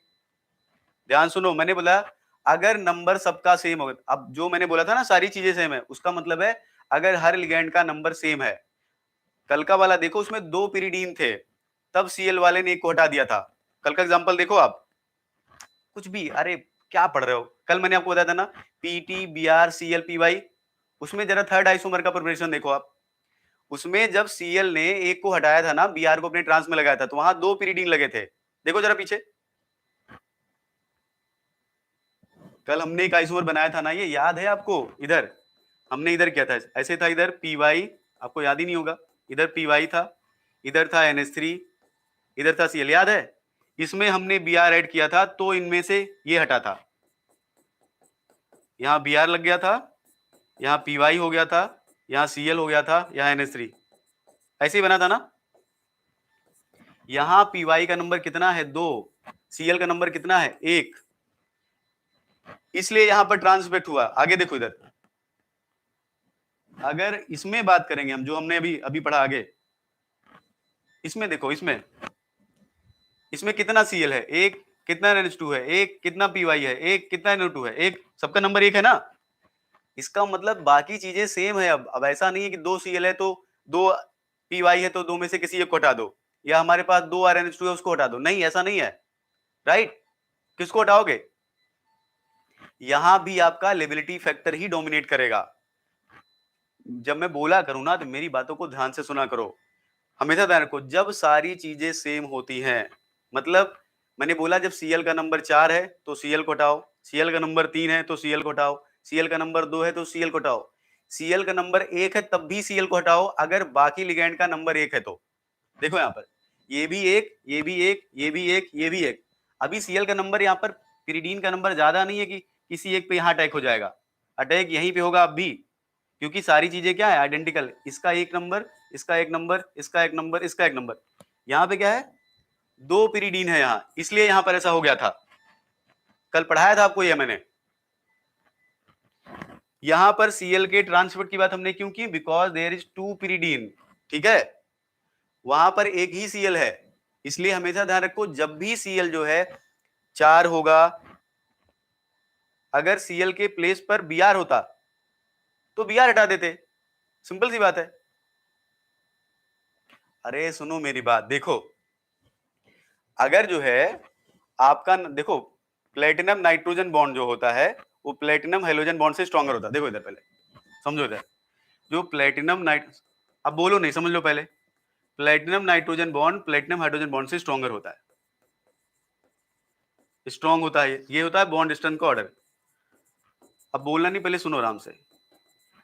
ध्यान सुनो, मैंने बोला अगर नंबर सबका सेम होगा, अब जो मैंने बोला था ना सारी चीजें सेम है, उसका मतलब है अगर हर लिगैंड का नंबर सेम है। कल का वाला देखो, उसमें 2 पिरिडीन थे, तब Cl वाले ने एक को हटा दिया था। कल का एग्जांपल देखो आप, कुछ भी, अरे क्या पढ़ रहे हो, कल मैंने आपको बताया था ना PtBr Cl Py, उसमें जरा थर्ड आइसोमर का प्रिपरेशन देखो आप, उसमें जब Cl ने एक को हटाया था ना, Br को अपने ट्रांस में लगाया था, तो वहां 2 पिरिडीन लगे थे, देखो जरा पीछे, कल हमने एक आइसोमर बनाया था ना, ये याद है आपको, इधर हमने इधर किया था, ऐसे था, इधर Py, आपको याद ही नहीं होगा, इधर Py था, इधर था NH3, इधर था Cl, याद है, इसमें हमने Br ऐड किया था, तो इनमें से ये हटा था, यहाँ Br लग गया था, यहाँ Py हो गया था, यहाँ Cl हो गया था, यहाँ NH3, ऐसे ही बना था ना। यहाँ Py का नंबर कितना है, 2, Cl का नंबर कितना है, 1, इसलिए यहां पर ट्रांसपेक्ट हुआ। आगे देखो इधर, अगर इसमें बात करेंगे हम, जो हमने अभी अभी पढ़ा आगे, इसमें देखो, इसमें कितना Cl है, 1, कितना NH2 है, 1, कितना Py है, 1, कितना NO2 है, 1, सबका नंबर 1 है ना। इसका मतलब बाकी चीजें सेम है। अब ऐसा नहीं है कि 2 Cl है तो 2 Py है तो 2 में से किसी एक को हटा दो, या हमारे पास 2 RNH2 है उसको हटा दो, नहीं ऐसा नहीं है, राइट। किसको हटाओगे, यहां भी आपका लेबिलिटी फैक्टर ही डोमिनेट करेगा। जब मैं बोला करूं ना, तो मेरी बातों को ध्यान से सुना करो, हमेशा ध्यान रखो, जब सारी चीजें सेम होती हैं, मतलब मैंने बोला जब Cl का नंबर 4 है तो Cl को हटाओ, Cl का नंबर 3 है तो Cl को हटाओ, Cl का नंबर 2 है तो Cl को हटाओ, Cl का नंबर 1 है तब भी Cl को हटाओ, अगर बाकी लिगैंड का नंबर 1 है तो। देखो यहाँ पर ये भी 1, ये भी 1, ये भी 1, ये भी 1, अभी Cl का नंबर यहाँ पर पिरिडीन का नंबर ज्यादा नहीं है कि किसी एक पे यहाँ अटैक हो जाएगा, अटैक यहीं पे होगा अब भी, क्योंकि सारी चीजें क्या है, आइडेंटिकल, इसका एक नंबर, इसका एक नंबर, इसका एक नंबर, इसका एक नंबर, यहाँ पे क्या है, 2 पिरिडीन है यहाँ, इसलिए यहाँ पर ऐसा हो गया था, कल पढ़ाया था आपको ये मैंने। यहाँ पर Cl के ट्रांसपोर्ट की बात हमने क्यों की, बिकॉज देयर इज 2 पिरिडीन, ठीक है, वहां पर एक ही Cl है, इसलिए हमेशा ध्यान रखो जब भी Cl जो है 4 होगा, अगर Cl के प्लेस पर Br होता तो Br हटा देते, सिंपल सी बात है। अरे सुनो मेरी बात, देखो अगर जो है आपका देखो प्लेटिनम नाइट्रोजन बॉन्ड जो होता है वो प्लेटिनम हाइड्रोजन बॉन्ड से स्ट्रॉन्गर होता है। देखो इधर पहले समझो इधर, जो प्लेटिनम नाइट, अब बोलो नहीं, समझ लो पहले, platinum nitrogen bond platinum hydrogen bond से स्ट्रॉन्गर होता है, स्ट्रॉन्ग होता है, ये होता है बॉन्ड स्ट्रेंथ का ऑर्डर। अब बोलना नहीं, पहले सुनो आराम से।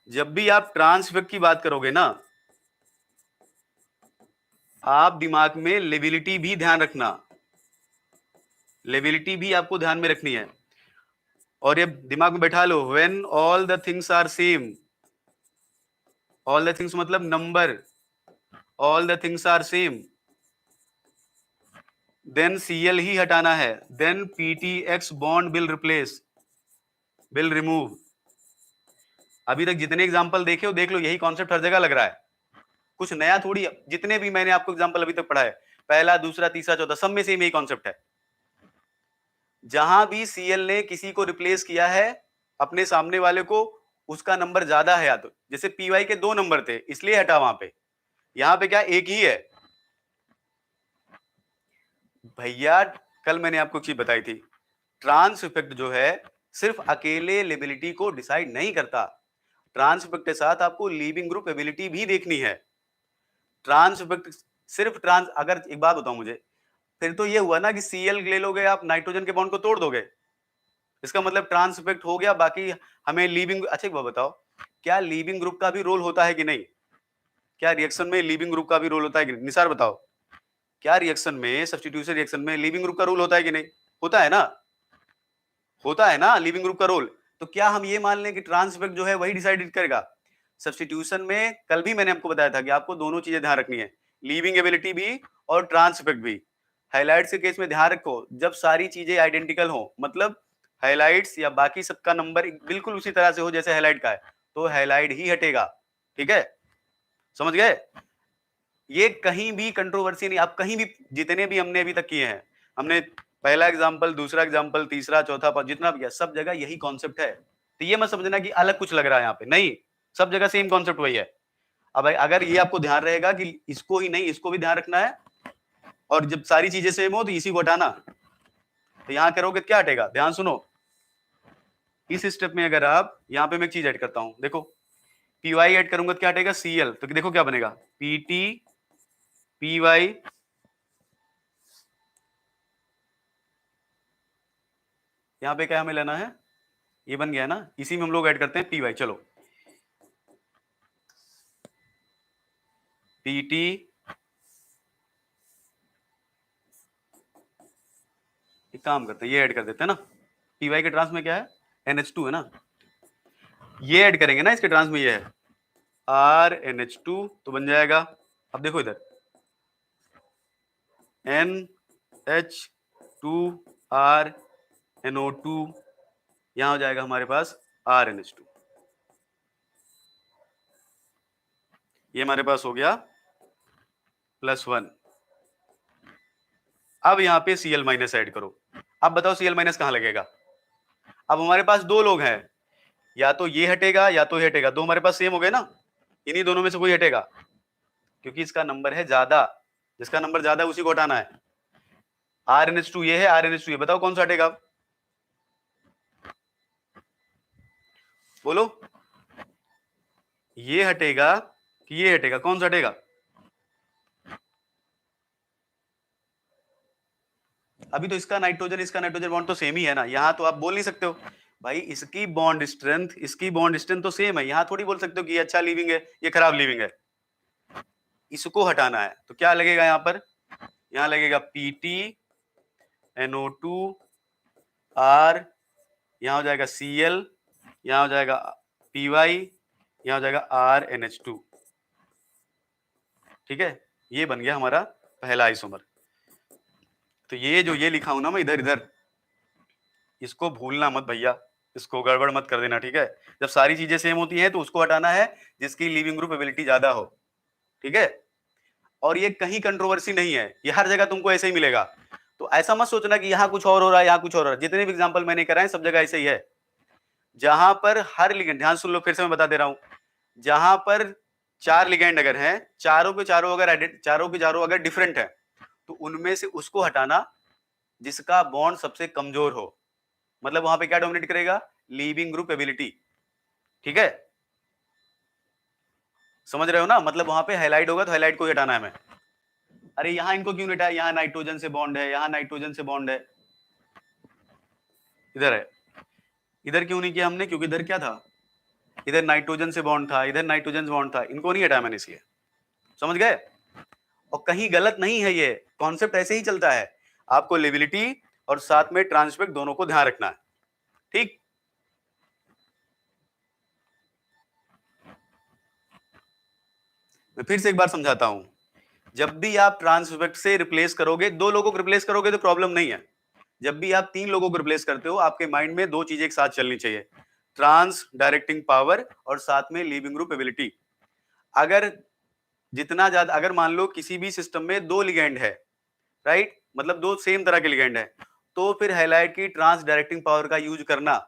जब भी आप ट्रांस इफेक्ट की बात करोगे ना, आप दिमाग में लेबिलिटी भी ध्यान रखना, लेबिलिटी भी आपको ध्यान में रखनी है। और ये दिमाग में बैठा लो, when all the things are same, all the things मतलब number, all the things are same, then Cl ही हटाना है, then PTX bond will replace, will remove. अभी तक जितने एग्जांपल देखे हो देख लो, यही कॉन्सेप्ट हर जगह लग रहा है, कुछ नया थोड़ी। जितने भी मैंने आपको एग्जांपल अभी तक पढ़ा है, पहला दूसरा तीसरा चौथा, सब में सेम यही कॉन्सेप्ट है। जहां भी Cl ने किसी को रिप्लेस किया है अपने सामने वाले को, उसका नंबर ज्यादा है, या तो जैसे Py के 2 नंबर थे इसलिए हटा वहां पे, यहां पे क्या एक ही है भैया। कल मैंने आपको एक चीज बताई थी, ट्रांस इफेक्ट जो है सिर्फ अकेले लेबिलिटी को डिसाइड नहीं करता, ट्रांस इफेक्ट के साथ आपको लीविंग ग्रुप एबिलिटी भी देखनी है। ट्रांस इफेक्ट सिर्फ ट्रांस, अगर एक बात बताऊं मुझे, फिर तो ये हुआ ना कि Cl ले लोगे आप, नाइट्रोजन के बॉन्ड को तोड़ दोगे, इसका मतलब ट्रांस इफेक्ट हो गया, बाकी हमें लीविंग। अच्छा एक बात बताओ, क्या लीविंग ग्रुप का भी रोल होता है कि नहीं? क्या रिएक्शन में लीविंग ग्रुप का भी रोल होता है कि नहीं? निसार बताओ, क्या रिएक्शन में, सब्स्टिट्यूशन रिएक्शन में लीविंग ग्रुप का रोल होता है कि नहीं? होता है ना, होता है ना लीविंग ग्रुप का रोल। तो क्या हम ये मान लें कि ट्रांस इफेक्ट जो है वही डिसाइड करेगा? सब्स्टिट्यूशन में कल भी मैंने आपको बताया था कि आपको दोनों चीजें ध्यान रखनी है, लीविंग एबिलिटी भी और ट्रांस इफेक्ट भी। हाइलाइट्स के केस में ध्यान रखो, जब सारी चीजें आइडेंटिकल हो, मतलब हाइलाइट्स या बाकी सबका नंबर बिल्कुल उसी तरह से हो जैसे हाइलाइट का है, तो हाइलाइट ही हटेगा, ठीक है, समझ गए? ये कहीं भी कंट्रोवर्सी नहीं, आप कहीं भी, जितने भी हमने अभी तक किए हैं, हमने पहला एग्जाम्पल, दूसरा एग्जाम्पल, तीसरा चौथा जितना भी किया, सब जगह यही कॉन्सेप्ट है। तो ये मत समझना कि अलग कुछ लग रहा है यहाँ पे, नहीं, सब जगह सेम कॉन्सेप्ट वही है। अब अगर ये आपको ध्यान रहेगा कि इसको ही नहीं इसको भी ध्यान रखना है, और जब सारी चीजें सेम हो तो इसी को हटाना, तो यहां करोगे क्या हटेगा? ध्यान सुनो, इस स्टेप में अगर आप, यहां पे मैं एक चीज ऐड करता हूं, देखो Py ऐड करूंगा तो क्या हटेगा? Cl, तो देखो क्या बनेगा, Pt Py, यहां पे क्या हमें लेना है, ये बन गया ना, इसी में हम लोग ऐड करते हैं Py। चलो Pt, एक काम करते हैं, ये ऐड कर देते हैं ना, Py के ट्रांस में क्या है, NH2 है ना, ये ऐड करेंगे ना इसके ट्रांस में, ये है RNH2, तो बन जाएगा, अब देखो इधर NH2RNO2, यहां हो जाएगा हमारे पास RNH2, ये हमारे पास हो गया +1। अब यहां पे Cl माइनस ऐड करो, अब बताओ Cl माइनस कहां लगेगा? अब हमारे पास दो लोग हैं, या तो ये हटेगा या तो ये हटेगा, दो हमारे पास सेम हो गए ना, इन्हीं दोनों में से कोई हटेगा, क्योंकि इसका नंबर है ज्यादा, जिसका नंबर ज्यादा है उसी को हटाना है। RNH2 ये है, RNH2 ये, बताओ कौन सा हटेगा? बोलो, ये हटेगा कि ये हटेगा, कौन सा हटेगा? अभी तो इसका नाइट्रोजन बॉन्ड तो सेम ही है ना, यहां तो आप बोल नहीं सकते हो भाई इसकी बॉन्ड स्ट्रेंथ, इसकी बॉन्ड स्ट्रेंथ तो सेम है, यहां थोड़ी बोल सकते हो कि ये अच्छा लीविंग है ये खराब लीविंग है, इसको हटाना है। तो क्या लगेगा यहां पर? यहां लगेगा PtNO2 R, यहां हो जाएगा Cl, यहां हो जाएगा Py, यहां हो जाएगा RNH2, ठीक है, ये बन गया हमारा पहला आइसोमर। तो ये जो ये लिखा हूं ना मैं इधर इधर, इसको भूलना मत भैया, इसको गड़बड़ मत कर देना, ठीक है? जब सारी चीजें सेम होती हैं तो उसको हटाना है जिसकी लीविंग ग्रुप एबिलिटी ज्यादा हो, ठीक है? और ये कहीं कंट्रोवर्सी नहीं है, ये हर जगह तुमको ऐसे ही मिलेगा। तो ऐसा मत सोचना कि यहाँ कुछ और हो रहा है यहाँ कुछ और हो रहा है, जितने भी एग्जाम्पल मैंने कराए सब जगह ऐसे ही है। जहां पर हर लिगेंड, ध्यान सुन लो फिर से मैं बता दे रहा हूं, जहां पर 4 लिगेंड अगर हैं, चारों के चारों अगर डिफरेंट है, तो उनमें से उसको हटाना जिसका बॉन्ड सबसे कमजोर हो। मतलब वहां पे क्या डोमिनेट करेगा? Leaving group ability. ठीक है, समझ रहे हो ना? मतलब वहां पे हाईलाइट होगा तो हाईलाइट को ही हटाना है हमें। अरे यहां इनको क्यों नहीं हटाया? यहाँ नाइट्रोजन से बॉन्ड है, यहाँ नाइट्रोजन से बॉन्ड है, इधर है, इधर क्यों नहीं किया हमने? क्योंकि इधर क्या था? इधर नाइट्रोजन से बॉन्ड था, इधर नाइट्रोजन से बॉन्ड था, इनको नहीं हटाया मैंने इसलिए। समझ गए? और कहीं गलत नहीं है, ये कॉन्सेप्ट ऐसे ही चलता है। आपको लेबिलिटी और साथ में ट्रांसपेक्ट दोनों को ध्यान रखना है। ठीक, मैं फिर से एक बार समझाता हूं। जब भी आप ट्रांसपेक्ट से रिप्लेस करोगे, 2 लोगों को रिप्लेस करोगे तो प्रॉब्लम नहीं है। जब भी आप 3 लोगों को रिप्लेस करते हो, आपके माइंड में 2 चीजें एक साथ चलनी चाहिए, ट्रांस डायरेक्टिंग पावर और साथ में लीविंग ग्रुप एबिलिटी। अगर जितना ज्यादा, अगर मान लो किसी भी सिस्टम में 2 लिगेंड है, राइट, मतलब 2 सेम तरह के लिगेंड है, तो फिर हैलाइड की ट्रांस डायरेक्टिंग पावर का यूज करना।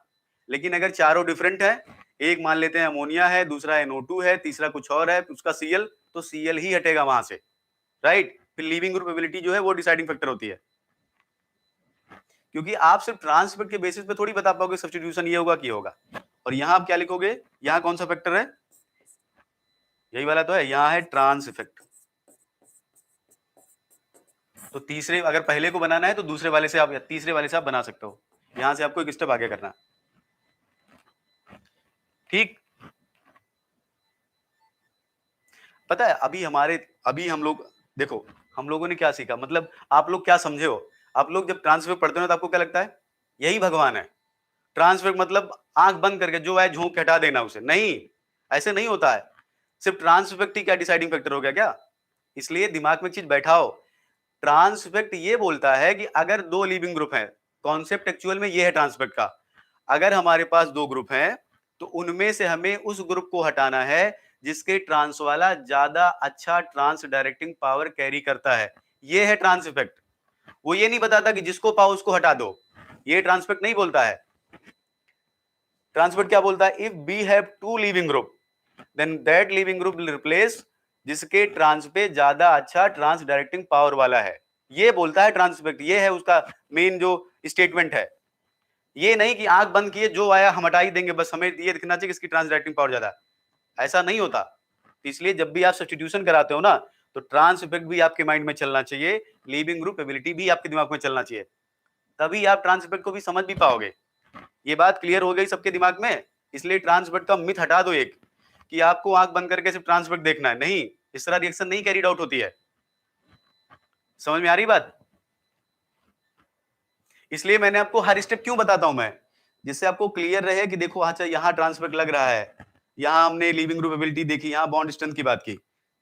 लेकिन अगर चारों डिफरेंट है, एक मान लेते हैं अमोनिया है, दूसरा NO2 है, तीसरा कुछ और है, उसका Cl, तो Cl ही हटेगा वहां से, राइट। फिर लीविंग ग्रुप एबिलिटी जो है वो डिसाइडिंग फैक्टर होती है, क्योंकि आप सिर्फ ट्रांसपेक्ट के बेसिस पे थोड़ी बता पाओगे सब्स्टिट्यूशन ये होगा कि होगा। और यहां आप क्या लिखोगे? यहां कौन सा फैक्टर है? यही वाला तो है, यहां है ट्रांस इफेक्ट। तो तीसरे, अगर पहले को बनाना है तो दूसरे वाले से आप या तीसरे वाले से आप बना सकते हो। यहां से आपको एक स्टेप आगे करना। ठीक, पता है अभी हम लोग देखो, हम लोगों ने क्या सीखा, मतलब आप लोग क्या समझे हो? आप लोग जब ट्रांसफर पढ़ते हो तो आपको क्या लगता है? यही भगवान है। ट्रांसफर मतलब आंख बंद करके जो है झोंक के हटा देना उसे, नहीं, ऐसे नहीं होता है। सिर्फ ट्रांसफेक्ट ही क्या डिसाइडिंग फैक्टर हो गया क्या? इसलिए दिमाग में एक चीज बैठाओ, ट्रांसफेक्ट ये बोलता है कि अगर 2 लिविंग ग्रुप हैं, कॉन्सेप्ट एक्चुअल में ये है ट्रांसफेक्ट का, अगर हमारे पास 2 ग्रुप हैं तो उनमें से हमें उस ग्रुप को हटाना है जिसके ट्रांस वाला ज्यादा अच्छा ट्रांस डायरेक्टिंग पावर कैरी करता है। ये है ट्रांस इफेक्ट। वो ये नहीं बताता कि जिसको पाओ उसको हटा दो, ये ट्रांसफेक्ट नहीं बोलता है। ट्रांसफेक्ट क्या बोलता है? If B have 2 leaving group, then that leaving group will replace जिसके ट्रांस पे ज्यादा अच्छा ट्रांस डायरेक्टिंग पावर वाला है। ये बोलता है ट्रांसपेक्ट, ये है उसका मेन जो स्टेटमेंट है। ये नहीं कि आंख बंद किए जो आया हम हटा ही देंगे, बस हमें ये दिखना चाहिए कि इसकी ट्रांस डायरेक्टिंग पावर ज्यादा है। ऐसा नहीं होता। इसलिए जब भी आप सब्स्टिट्यूशन कराते हो ना, तो ट्रांस इफेक्ट भी आपके माइंड में चलना चाहिए, लीविंग ग्रुप एबिलिटी भी आपके दिमाग में चलना चाहिए, तभी आप ट्रांस इफेक्ट को भी समझ भी पाओगे। ये बात क्लियर हो गई सबके दिमाग में? इसलिए ट्रांसपेक्ट का मिथ हटा दो एक, कि आपको आंख बंद करके सिर्फ ट्रांसपेक्ट देखना है, नहीं, इस तरह रिएक्शन नहीं कैरीड आउट होती है। समझ में आ रही बात? इसलिए मैंने आपको हर स्टेप क्यों बताता हूं मैं, जिससे आपको क्लियर रहे कि देखो अच्छा यहाँ ट्रांसपेक्ट लग रहा है, यहाँ हमने लिविंग ग्रुप एबिलिटी देखी, यहाँ बॉन्ड स्ट्रेंथ की बात की,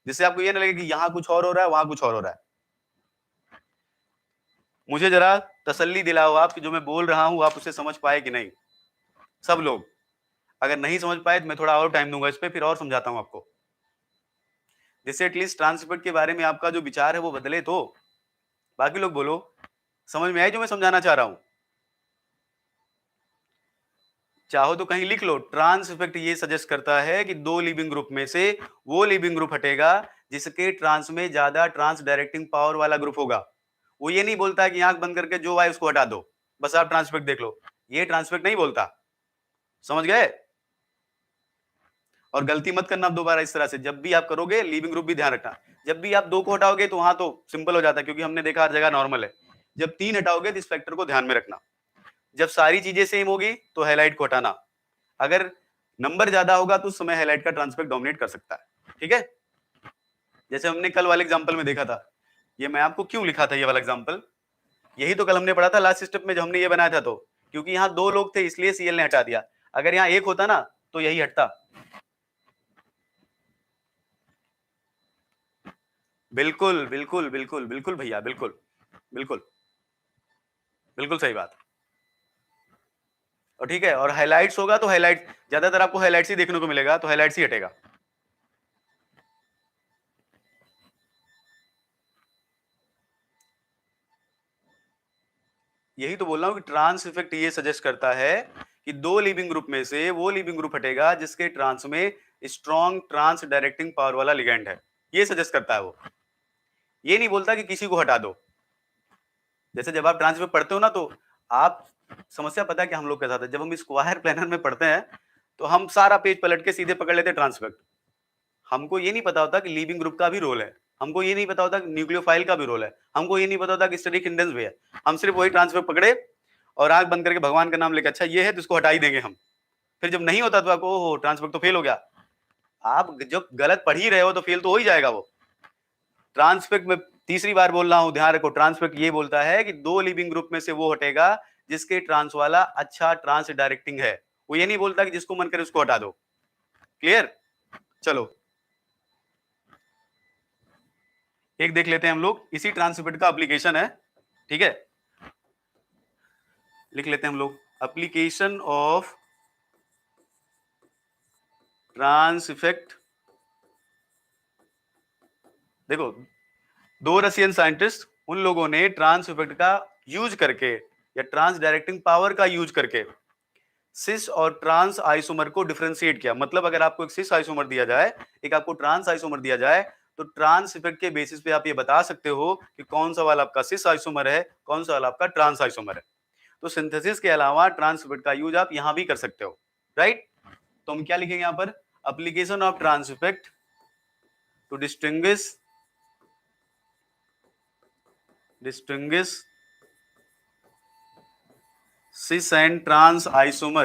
जिससे आपको ये ना लगे कि यहाँ कुछ और हो रहा है वहां कुछ और हो रहा है। मुझे जरा तसल्ली दिलाओ आप कि जो मैं बोल रहा हूं आप उसे समझ पाए कि नहीं, सब लोग। अगर नहीं समझ पाए तो मैं थोड़ा और टाइम दूंगा इस पे, फिर और समझाता हूं आपको, जिससे एटलीस्ट ट्रांसपेक्ट के बारे में आपका जो विचार है वो बदले। तो बाकी लोग बोलो, समझ में आए जो मैं समझाना चाह रहा हूं? चाहो तो कहीं लिख लो, ट्रांस इफेक्ट ये सजेस्ट करता है कि 2 लिविंग ग्रुप में से वो लिविंग ग्रुप हटेगा जिसके ट्रांस में ज्यादा ट्रांस डायरेक्टिंग पावर वाला ग्रुप होगा। वो ये नहीं बोलता कि आंख बंद करके जो आए उसको हटा दो, बस आप ट्रांसपेक्ट देख लो, ये ट्रांसपेक्ट नहीं बोलता। समझ गए? और गलती मत करना आप दोबारा इस तरह से, जब भी आप करोगे लिविंग ग्रुप भी ध्यान रखना। जब भी आप 2 को हटाओगे तो वहां तो सिंपल हो जाता है, क्योंकि हमने देखा हर जगह नॉर्मल है। जब 3 हटाओगे तो इस फैक्टर को ध्यान में रखना। जब सारी चीजें सेम होगी तो हाईलाइट को हटाना। अगर नंबर ज्यादा होगा तो उस समय हाईलाइट का ट्रांसपेक्ट डोमिनेट कर सकता है। ठीक है, जैसे हमने कल वाले एग्जांपल में देखा था। ये मैं आपको क्यों लिखा था ये वाला एग्जांपल, यही तो कल हमने पढ़ा था लास्ट स्टेप में जब हमने ये बनाया था। तो क्योंकि यहाँ 2 लोग थे इसलिए Cl ने हटा दिया, अगर यहाँ एक होता ना तो यही हटता। बिल्कुल बिल्कुल बिल्कुल बिल्कुल भैया, बिल्कुल बिल्कुल बिल्कुल सही बात। और ठीक है, और हाइलाइट्स होगा तो हाइलाइट ज्यादातर आपको हाइलाइट्स ही देखने को मिलेगा, तो हाइलाइट्स ही हटेगा। यही तो बोल रहा हूं कि ट्रांस इफेक्ट ये सजेस्ट करता है कि दो लीविंग ग्रुप में से वो लीविंग ग्रुप हटेगा जिसके ट्रांस में स्ट्रॉन्ग ट्रांस डायरेक्टिंग पावर वाला लिगेंड है, ये सजेस्ट करता है वो। ये नहीं बोलता कि किसी को हटा दो। जैसे जब आप ट्रांस में पढ़ते हो ना, तो आप समस्या पता है कि हम लोग के साथ है, जब हम स्क्वायर प्लानर में पढ़ते हैं तो हम सारा पेज पलट के सीधे पकड़ लेते हैं ट्रांसफेक्ट। हमको ये नहीं पता होता कि लीविंग ग्रुप का भी रोल है, हमको ये नहीं पता होता कि न्यूक्लियोफाइल का भी रोल है, हमको ये नहीं पता होता कि स्टेरिक इंडेंस भी है। हम सिर्फ वही ट्रांसफेक्ट पकड़े और आंख बंद करके भगवान का नाम लेके अच्छा ये है तो इसको हटा ही देंगे हम। फिर जब नहीं होता तो आपको ओहो ट्रांसफेक्ट तो फेल हो गया। आप जब गलत पढ़ ही रहे हो तो फेल तो हो ही जाएगा वो। ट्रांसफेक्ट में तीसरी बार बोल रहा हूं, ध्यान रखो, ट्रांसफेक्ट ये बोलता है कि दो लिविंग ग्रुप में से वो हटेगा जिसके ट्रांस वाला अच्छा ट्रांस डायरेक्टिंग है। वो ये नहीं बोलता कि जिसको मन करे उसको हटा दो। क्लियर? चलो एक देख लेते हैं हम लोग, इसी ट्रांसफेक्ट का एप्लीकेशन है, ठीक है। लिख लेते हैं हम लोग, एप्लीकेशन ऑफ ट्रांस इफेक्ट। देखो, दो रशियन साइंटिस्ट, उन लोगों ने ट्रांस इफेक्ट का यूज करके या ट्रांस डायरेक्टिंग पावर का यूज करके सिस और ट्रांस आइसोमर को डिफरेंशिएट किया। मतलब अगर आपको एक सिस आइसोमर दिया जाए, एक आपको ट्रांस आइसोमर दिया जाए, तो ट्रांस इफेक्ट के बेसिस पे आप ये बता सकते हो कि कौन सा वाला आपका सिस आइसोमर है, कौन सा वाला आपका ट्रांस आइसोमर है। तो सिंथेसिस के अलावा ट्रांस इफेक्ट का यूज आप यहां भी कर सकते हो, राइट। तो हम क्या लिखेंगे यहां पर, application of trans effect to distinguish cis and trans isomer,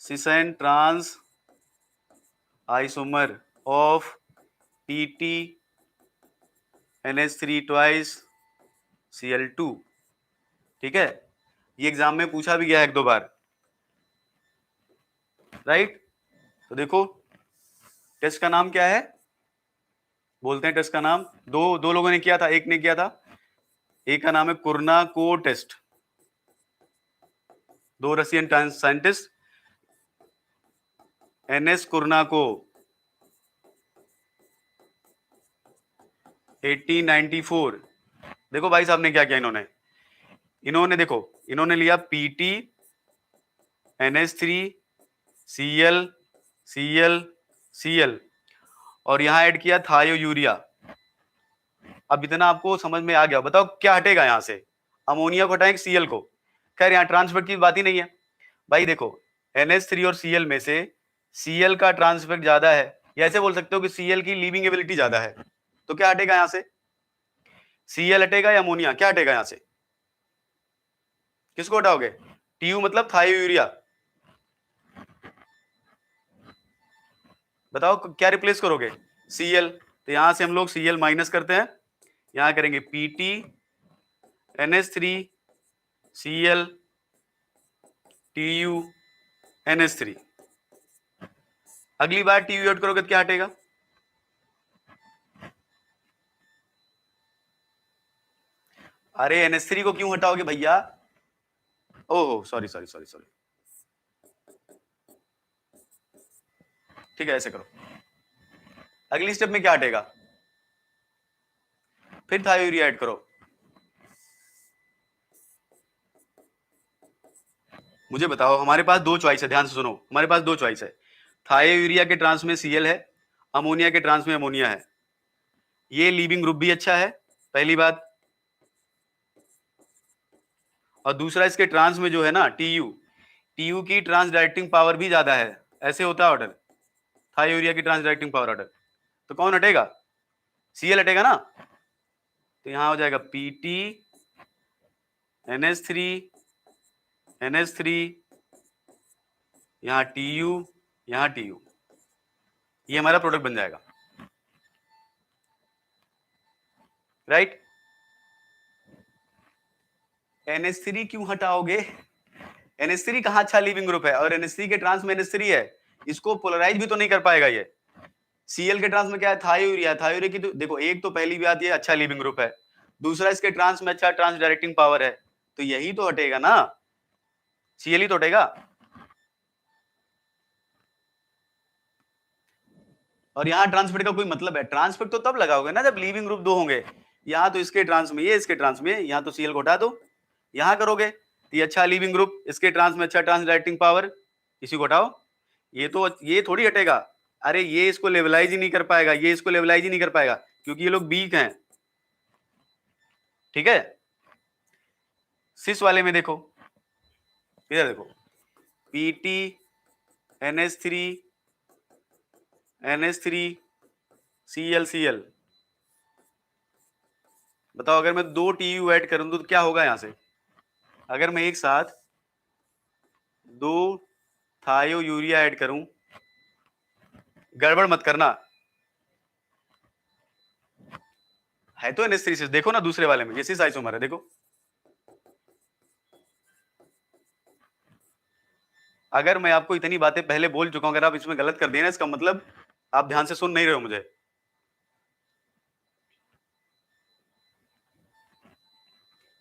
cis and trans isomer of PT NH3 twice Cl2। ठीक है, ये एग्जाम में पूछा भी गया है एक दो बार, राइट। तो देखो टेस्ट का नाम क्या है, बोलते हैं टेस्ट का नाम, दो लोगों ने किया था, एक ने किया था, एक का नाम है कुर्नाको टेस्ट। दो रशियन साइंटिस्ट एनएस कुर्नाको 1894। देखो भाई साहब ने क्या किया, इन्होंने देखो, इन्होंने लिया PT NH3 Cl Cl Cl और यहां ऐड किया थायो यूरिया। अब इतना आपको समझ में आ गया, बताओ क्या हटेगा यहां से, अमोनिया को हटाएंगे Cl को। खैर यहां ट्रांसफर की बात ही नहीं है भाई। देखो NH3 और Cl में से Cl का ट्रांसफर ज्यादा है, या ऐसे बोल सकते हो कि Cl की लीविंग एबिलिटी ज्यादा है। तो क्या हटेगा यहां से, Cl हटेगा या अमोनिया, क्या हटेगा यहां से, किसको हटाओगे, TU मतलब थायो यूरिया। बताओ क्या रिप्लेस करोगे, Cl। तो यहां से हम लोग Cl माइनस करते हैं, यहां करेंगे PT NH3 Cl TU NH3। अगली बार TU ऐड करोगे तो क्या हटेगा, अरे NH3 को क्यों हटाओगे भैया, ओहो सॉरी सॉरी सॉरी सॉरी, ठीक है ऐसे करो। अगली स्टेप में क्या हटेगा, फिर थायो यूरिया ऐड करो। मुझे बताओ, हमारे पास दो चॉइस है, ध्यान से सुनो, हमारे पास दो चॉइस है, थायो यूरिया के ट्रांस में Cl है, अमोनिया के ट्रांस में अमोनिया है। ये लीविंग ग्रुप भी अच्छा है, पहली बात, और दूसरा इसके ट्रांस में जो है ना TU की ट्रांस डायरेक्टिंग पावर भी ज्यादा है। ऐसे होता है ऑर्डर, थायो यूरिया की ट्रांस डायरेक्टिंग पावर ऑर्डर। तो कौन हटेगा, Cl हटेगा ना। तो यहां हो जाएगा PT NH3 NH3, यहां TU, यहां TU, ये हमारा प्रोडक्ट बन जाएगा, राइट। NH3 क्यों हटाओगे, NH3 कहां अच्छा लीविंग ग्रुप है, और NH3 के ट्रांस में NH3 है, इसको पोलराइज भी तो नहीं कर पाएगा ये। Cl के ट्रांस में क्या है, थायो यूरिया, थायो यूरिया की तो देखो, एक तो पहली बात ये अच्छा लीविंग ग्रुप है, दूसरा इसके ट्रांस में अच्छा ट्रांस डायरेक्टिंग पावर है, तो यही तो हटेगा ना, Cl ही तो हटेगा। और यहाँ ट्रांसफर का कोई मतलब है, ट्रांसफर तो तब लगाओगे ना जब लीविंग ग्रुप दो होंगे। यहाँ तो इसके ट्रांस में ये, इसके ट्रांस में, यहाँ तो Cl को हटा दो, यहाँ करोगे ये अच्छा लीविंग ग्रुप, इसके ट्रांस में अच्छा ट्रांस डायरेक्टिंग पावर, इसी को हटाओ। ये थोड़ी हटेगा, अरे ये इसको लेवलाइज ही नहीं कर पाएगा, ये इसको लेवलाइज ही नहीं कर पाएगा, क्योंकि ये लोग वीक हैं। ठीक है, सिस वाले में देखो, इधर देखो, पीटी NH3 NH3 ClCl, बताओ अगर मैं 2 TU ऐड करूं तो क्या होगा यहां से? अगर मैं एक साथ 2 थायो यूरिया ऐड करूं, गड़बड़ मत करना, है तो NH3 सिस, देखो ना दूसरे वाले में ये सिस आइसोमर है, देखो। अगर मैं आपको इतनी बातें पहले बोल चुका हूं, अगर आप इसमें गलत कर दिए ना, इसका मतलब आप ध्यान से सुन नहीं रहे हो मुझे।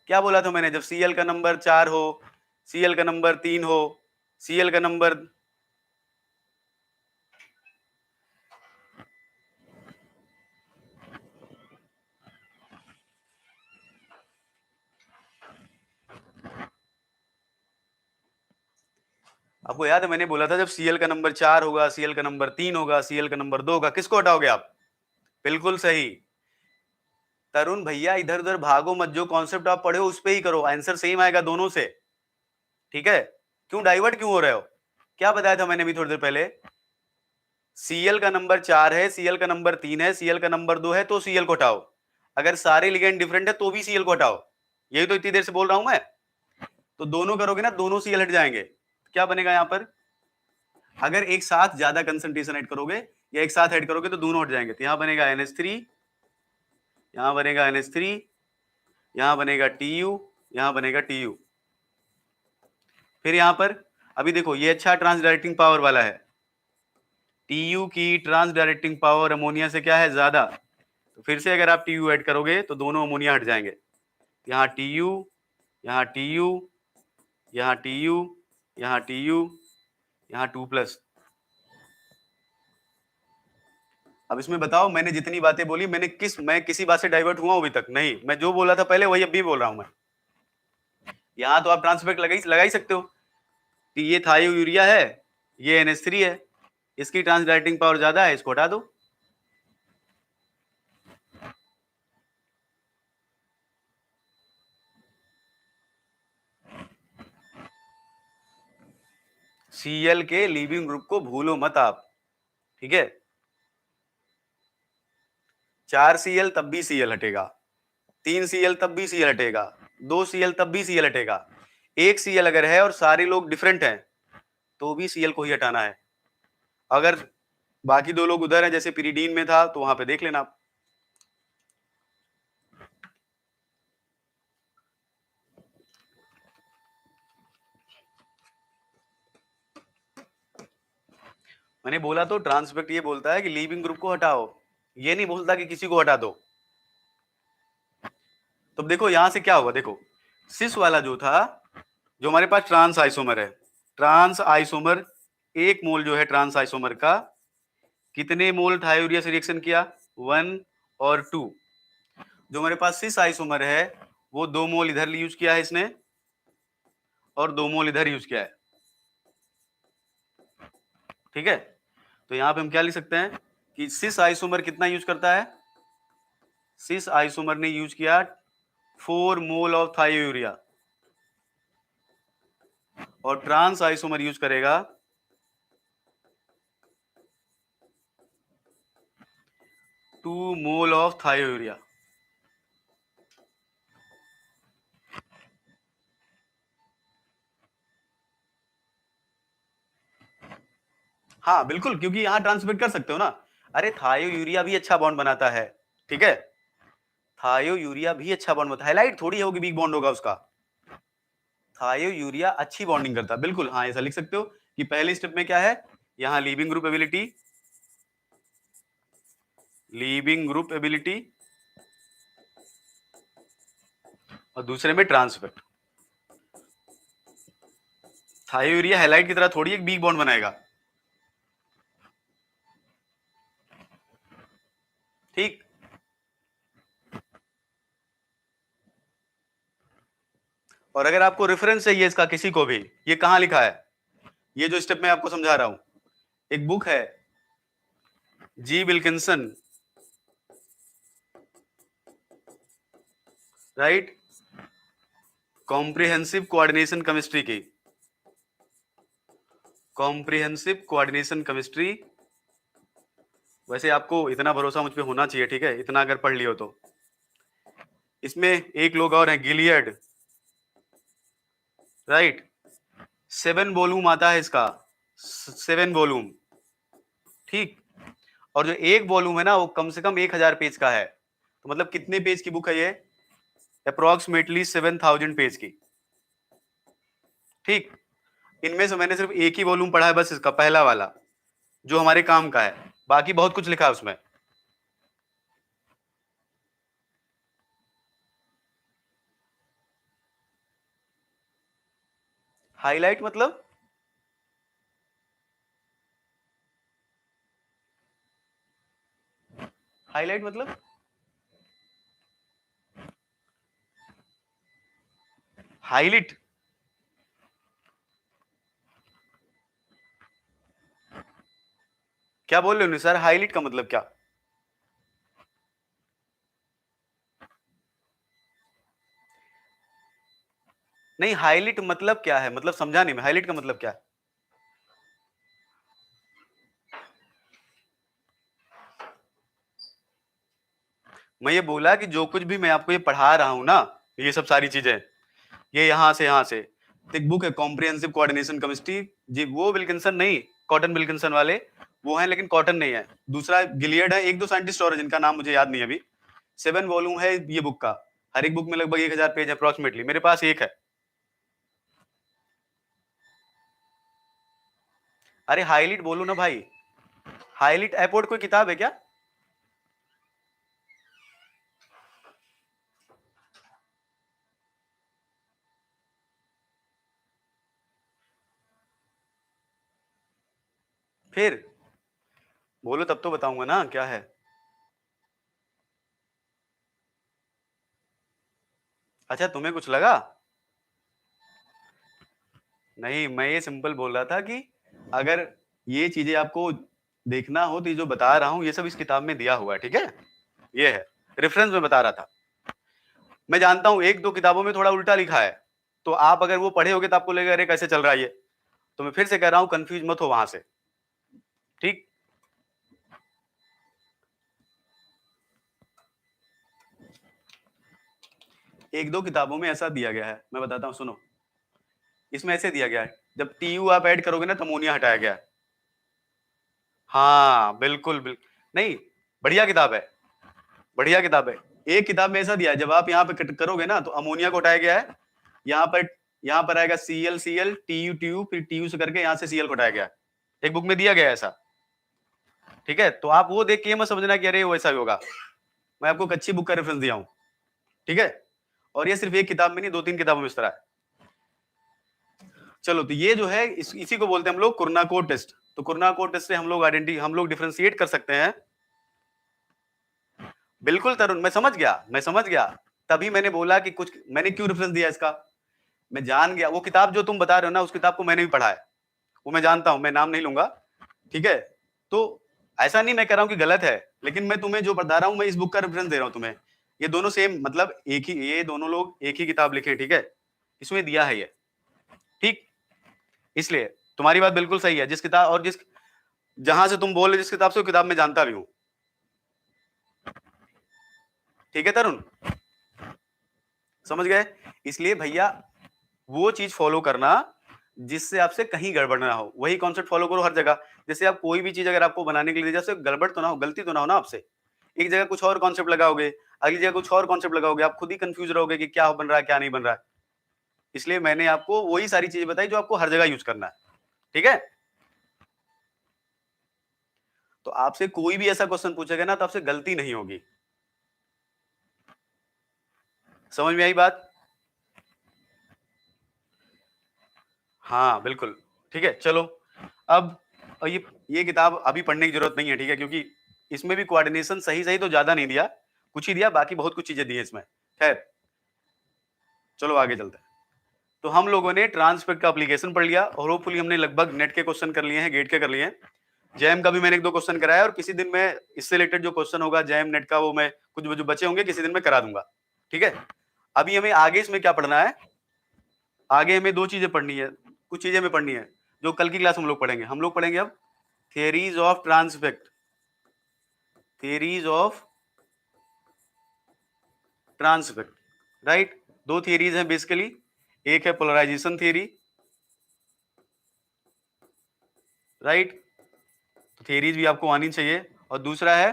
क्या बोला था मैंने? जब Cl का नंबर 4 हो, Cl का नंबर 3 हो, Cl का नंबर, आपको याद है मैंने बोला था जब Cl का नंबर 4 होगा, Cl का नंबर 3 होगा, Cl का नंबर 2 होगा, किसको हटाओगे आप? बिल्कुल सही तरुण भैया, इधर उधर भागो मत, जो कॉन्सेप्ट आप पढ़े हो उस पे ही करो, आंसर सेम आएगा दोनों से। ठीक है, क्यों डाइवर्ट क्यों हो रहे हो? क्या बताया था मैंने भी थोड़ी देर पहले? Cl का नंबर 4 है, Cl का नंबर 3 है, Cl का नंबर 2 है, तो Cl को हटाओ। अगर सारे लिगेंड डिफरेंट है तो भी Cl को हटाओ। यही तो इतनी देर से बोल रहा हूं मैं। तो दोनों करोगे ना, दोनों Cl हट जाएंगे। क्या बनेगा यहां पर? अगर एक साथ ज्यादा कंसंट्रेशन ऐड करोगे या एक साथ ऐड करोगे तो दोनों हट जाएंगे। तो यहां बनेगा NH3, यहां बनेगा NH3, यहां बनेगा TU, यहां बनेगा TU। फिर यहां पर अभी देखो, ये अच्छा ट्रांस डायरेक्टिंग पावर वाला है, TU की ट्रांस डायरेक्टिंग पावर अमोनिया से क्या है? ज्यादा। तो फिर से अगर आप TU ऐड करोगे तो दोनों अमोनिया हट जाएंगे। यहाँ TU, यहाँ TU, यहाँ TU, यहाँ TU, यहाँ 2+। अब इसमें बताओ, मैंने जितनी बातें बोली, मैं किसी बात से डाइवर्ट हुआ हूं अभी तक? नहीं, मैं जो बोला था पहले वही अब भी बोल रहा हूं मैं। यहां तो आप ट्रांसपेक्ट लगा ही सकते हो कि ये थायो यूरिया है, ये NH3 है, इसकी ट्रांस डायरेक्टिंग पावर ज्यादा है, इसको हटा दो। Cl के लीविंग ग्रुप को भूलो मत आप, ठीक है? 4 Cl तब भी Cl हटेगा, 3 Cl तब भी Cl हटेगा, 2 Cl तब भी Cl हटेगा, 1 Cl अगर है और सारे लोग डिफरेंट हैं तो भी Cl को ही हटाना है। अगर बाकी 2 लोग उधर हैं, जैसे पिरीडीन में था, तो वहां पे देख लेना आप। मैंने बोला तो ट्रांसपेक्ट ये बोलता है कि लीविंग ग्रुप को हटाओ, ये नहीं बोलता कि किसी को हटा दो। तो देखो यहां से क्या होगा, देखो सिस वाला जो था, जो हमारे पास ट्रांस आइसोमर है, ट्रांस आइसोमर, 1 मोल जो है ट्रांस आइसोमर का, कितने मोल थायोरिया से रिएक्शन किया? 1 और 2। जो हमारे पास सिस आइसोमर है वो 2 मोल इधर यूज किया है इसने, और 2 मोल इधर यूज किया है। ठीक है, तो यहां पे हम क्या लिख सकते हैं कि सिस आइसोमर कितना यूज करता है? सिस आइसोमर ने यूज किया 4 मोल ऑफ थायोयूरिया, और ट्रांस आइसोमर यूज करेगा 2 मोल ऑफ थायोयूरिया। हाँ बिल्कुल, क्योंकि यहां ट्रांसमिट कर सकते हो ना। अरे थायोयूरिया भी अच्छा बॉन्ड बनाता है, ठीक है? थायोयूरिया भी अच्छा बॉन्ड बनाता है, हाईलाइट थोड़ी होगी वीक बॉन्ड होगा उसका। थायोयूरिया अच्छी बॉन्डिंग करता है, बिल्कुल। हाँ, ऐसा लिख सकते हो कि पहले स्टेप में क्या है, यहाँ leaving group ability, leaving group ability, और दूसरे में ट्रांसफेक्ट। थायोयूरिया हैलाइड की तरह थोड़ी एक वीक बॉन्ड बनाएगा, ठीक? और अगर आपको रेफरेंस चाहिए इसका किसी को भी, ये कहाँ लिखा है, ये जो स्टेप मैं आपको समझा रहा हूं, एक बुक है G Wilkinson, right, comprehensive coordination chemistry की, कॉम्प्रिहेंसिव कोऑर्डिनेशन केमिस्ट्री। वैसे आपको इतना भरोसा मुझ पे होना चाहिए, ठीक है, इतना अगर पढ़ लियो तो। इसमें एक लोग और हैं, गिलियड, राइट, 7 वॉल्यूम आता है इसका, 7 वॉल्यूम, ठीक। और जो एक वॉल्यूम है ना वो कम से कम 1000 पेज का है, तो मतलब कितने पेज की बुक है ये, अप्रोक्सीमेटली 7000 पेज की, ठीक। इनमें से मैंने सिर्फ एक ही वॉल्यूम पढ़ा है बस, इसका पहला वाला जो हमारे काम का है, बाकी बहुत कुछ लिखा है उसमें। हाईलाइट मतलब, हाईलाइट मतलब हाईलाइट, क्या बोल रहे हो सर, हाईलाइट का मतलब क्या? नहीं, हाईलाइट मतलब क्या है, मतलब समझा नहीं मैं, हाईलाइट का मतलब क्या है? मैं ये बोला कि जो कुछ भी मैं आपको ये पढ़ा रहा हूं ना, ये सब सारी चीजें, ये यहाँ से तो एक बुक है कॉम्प्रिहेंसिव कोऑर्डिनेशन केमिस्ट्री जी, वो विल्किंसन नहीं, कॉटन विल्किंसन वाले वो हैं, लेकिन कॉटन नहीं है, दूसरा गिलियड है, एक दो साइंटिस्ट और हैं जिनका नाम मुझे याद नहीं अभी। 7 वॉल्यूम है ये बुक का, हर एक बुक में लगभग 1000 पेज है अप्रोक्सीमेटली, मेरे पास एक है। अरे हाईलाइट बोलो ना भाई, हाईलाइट एपोर्ट कोई किताब है क्या? फिर बोलो तब तो बताऊंगा ना क्या है। अच्छा तुम्हें कुछ लगा? नहीं, मैं ये सिंपल बोल रहा था कि अगर ये चीजें आपको देखना हो तो ये जो बता रहा हूं ये सब इस किताब में दिया हुआ है, ठीक है, ये है रेफरेंस में बता रहा था। मैं जानता हूं एक दो किताबों में थोड़ा उल्टा लिखा है, तो आप अगर वो पढ़े होगे तो आपको लगेगा अरे कैसे चल रहा है ये, तो मैं फिर से कह रहा हूं कंफ्यूज मत हो वहां से, ठीक। एक दो किताबों में ऐसा दिया गया है, मैं बताता हूं सुनो। इसमें ऐसे दिया गया है, जब टीयू आप ऐड करोगे ना तो अमोनिया हटाया गया है। हाँ बिल्कुल बिल्कुल, नहीं, बढ़िया किताब है, बढ़िया किताब है। एक किताब में ऐसा दिया है जब आप यहाँ पे कट करोगे ना तो अमोनिया को हटाया गया है, यहाँ पर, यहाँ पर आएगा Cl Cl TU TU, फिर TU से करके यहाँ से Cl को हटाया गया है, एक बुक में दिया गया है ऐसा, ठीक है। तो आप वो देख के मत समझना कि अरे वो ऐसा ही होगा, मैं आपको एक अच्छी बुक का रेफरेंस दिया हूँ, ठीक है। और ये सिर्फ एक किताब में नहीं, 2-3 किताबों में इस तरह है। चलो तो ये जो है इसी को बोलते हैं हम लोग कुर्नाकोट टेस्ट। तो कुर्नाकोट टेस्ट से हम लोग डिफरेंशिएट कर सकते हैं। बिल्कुल तरुण, मैं समझ गया, तभी मैंने बोला कि कुछ मैंने क्यों रेफरेंस दिया इसका, मैं जान गया वो किताब जो तुम बता रहे हो ना उस किताब को मैंने भी पढ़ा है, वो मैं जानता हूं, मैं नाम नहीं लूंगा, ठीक है। तो ऐसा नहीं मैं कह रहा हूं कि गलत है, लेकिन मैं तुम्हें जो बता रहा हूं मैं इस बुक का रेफरेंस दे रहा हूं तुम्हें, ये दोनों सेम मतलब एक ही, ये दोनों लोग एक ही किताब लिखे, ठीक है, इसमें दिया है ये, ठीक। इसलिए तुम्हारी बात बिल्कुल सही है, जिस किताब और जिस जहां से तुम बोल रहे जिस किताब से वो किताब मैं जानता भी हूं, ठीक है तरुण, समझ गए। इसलिए भैया वो चीज फॉलो करना जिससे आपसे कहीं गड़बड़ ना हो, वही कॉन्सेप्ट फॉलो करो हर जगह। जैसे आप कोई भी चीज अगर आपको बनाने के लिए जैसे गड़बड़ तो ना हो, गलती तो ना हो ना आपसे, एक जगह कुछ और कॉन्सेप्ट लगाओगे, अगली जगह कुछ और कॉन्सेप्ट लगाओगे, आप खुद ही कंफ्यूज रहोगे कि क्या बन रहा है क्या नहीं बन रहा है। इसलिए मैंने आपको वही सारी चीजें बताई जो आपको हर जगह यूज करना है, ठीक है। तो आपसे कोई भी ऐसा क्वेश्चन पूछेगा ना तो आपसे गलती नहीं होगी, समझ में आई बात? हाँ बिल्कुल, ठीक है। चलो अब ये किताब अभी पढ़ने की जरूरत नहीं है, ठीक है, क्योंकि इसमें भी कोऑर्डिनेशन सही सही तो ज्यादा नहीं दिया, कुछ ही दिया, बाकी बहुत कुछ चीजें दी है इसमें। खैर चलो आगे चलते हैं। तो हम लोगों ने ट्रांसपेक्ट का एप्लीकेशन पढ़ लिया और होपफुली हमने लगभग नेट के क्वेश्चन कर लिए हैं, गेट के कर लिए हैं। जैम का भी मैंने 1-2 क्वेश्चन कराया और किसी दिन मैं इससे रिलेटेड जो क्वेश्चन होगा जैम नेट का वो मैं कुछ जो बचे होंगे किसी दिन मैं करा दूंगा। ठीक है, अभी हमें आगे इसमें क्या पढ़ना है, आगे हमें 2 चीजें पढ़नी है, कुछ चीजें हमें पढ़नी है जो कल की क्लास में हम लोग पढ़ेंगे। हम लोग पढ़ेंगे अब theories of trans effect, theories of trans effect, right. 2 theories हैं बेसिकली, एक है पोलराइजेशन थियरी, राइट, तो थियरीज भी आपको आनी चाहिए, और दूसरा है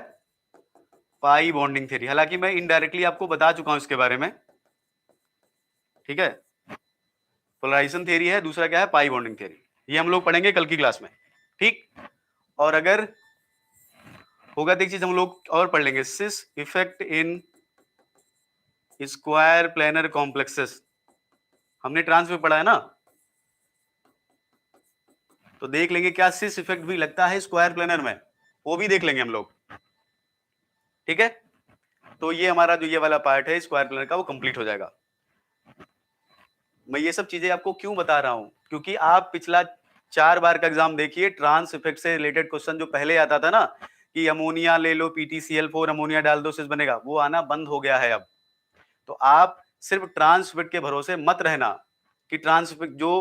पाई बॉन्डिंग थ्योरी। हालांकि मैं इनडायरेक्टली आपको बता चुका हूं इसके बारे में, ठीक है। पोलराइजेशन थ्योरी है, दूसरा क्या है, पाई बॉन्डिंग थ्योरी। ये हम लोग पढ़ेंगे कल की क्लास में, ठीक। और अगर होगा तो एक चीज हम लोग और पढ़ लेंगे, cis effect in square planar complexes. हमने ट्रांस में पढ़ा है ना, तो देख लेंगे क्या सिस इफेक्ट भी लगता है स्क्वायर प्लेनर में, वो भी देख लेंगे हम लोग, ठीक है। तो ये हमारा जो ये वाला पार्ट है स्क्वायर प्लेनर का वो कंप्लीट हो जाएगा। मैं ये सब चीजें आपको क्यों बता रहा हूं, क्योंकि आप पिछला 4 बार का एग्जाम देखिए, ट्रांस इफेक्ट से रिलेटेड क्वेश्चन जो पहले आता था ना कि अमोनिया ले लो PTCl4 अमोनिया डाल दो सिस बनेगा, वो आना बंद हो गया है अब। तो आप सिर्फ ट्रांस इफेक्ट के भरोसे मत रहना कि ट्रांस इफेक्ट जो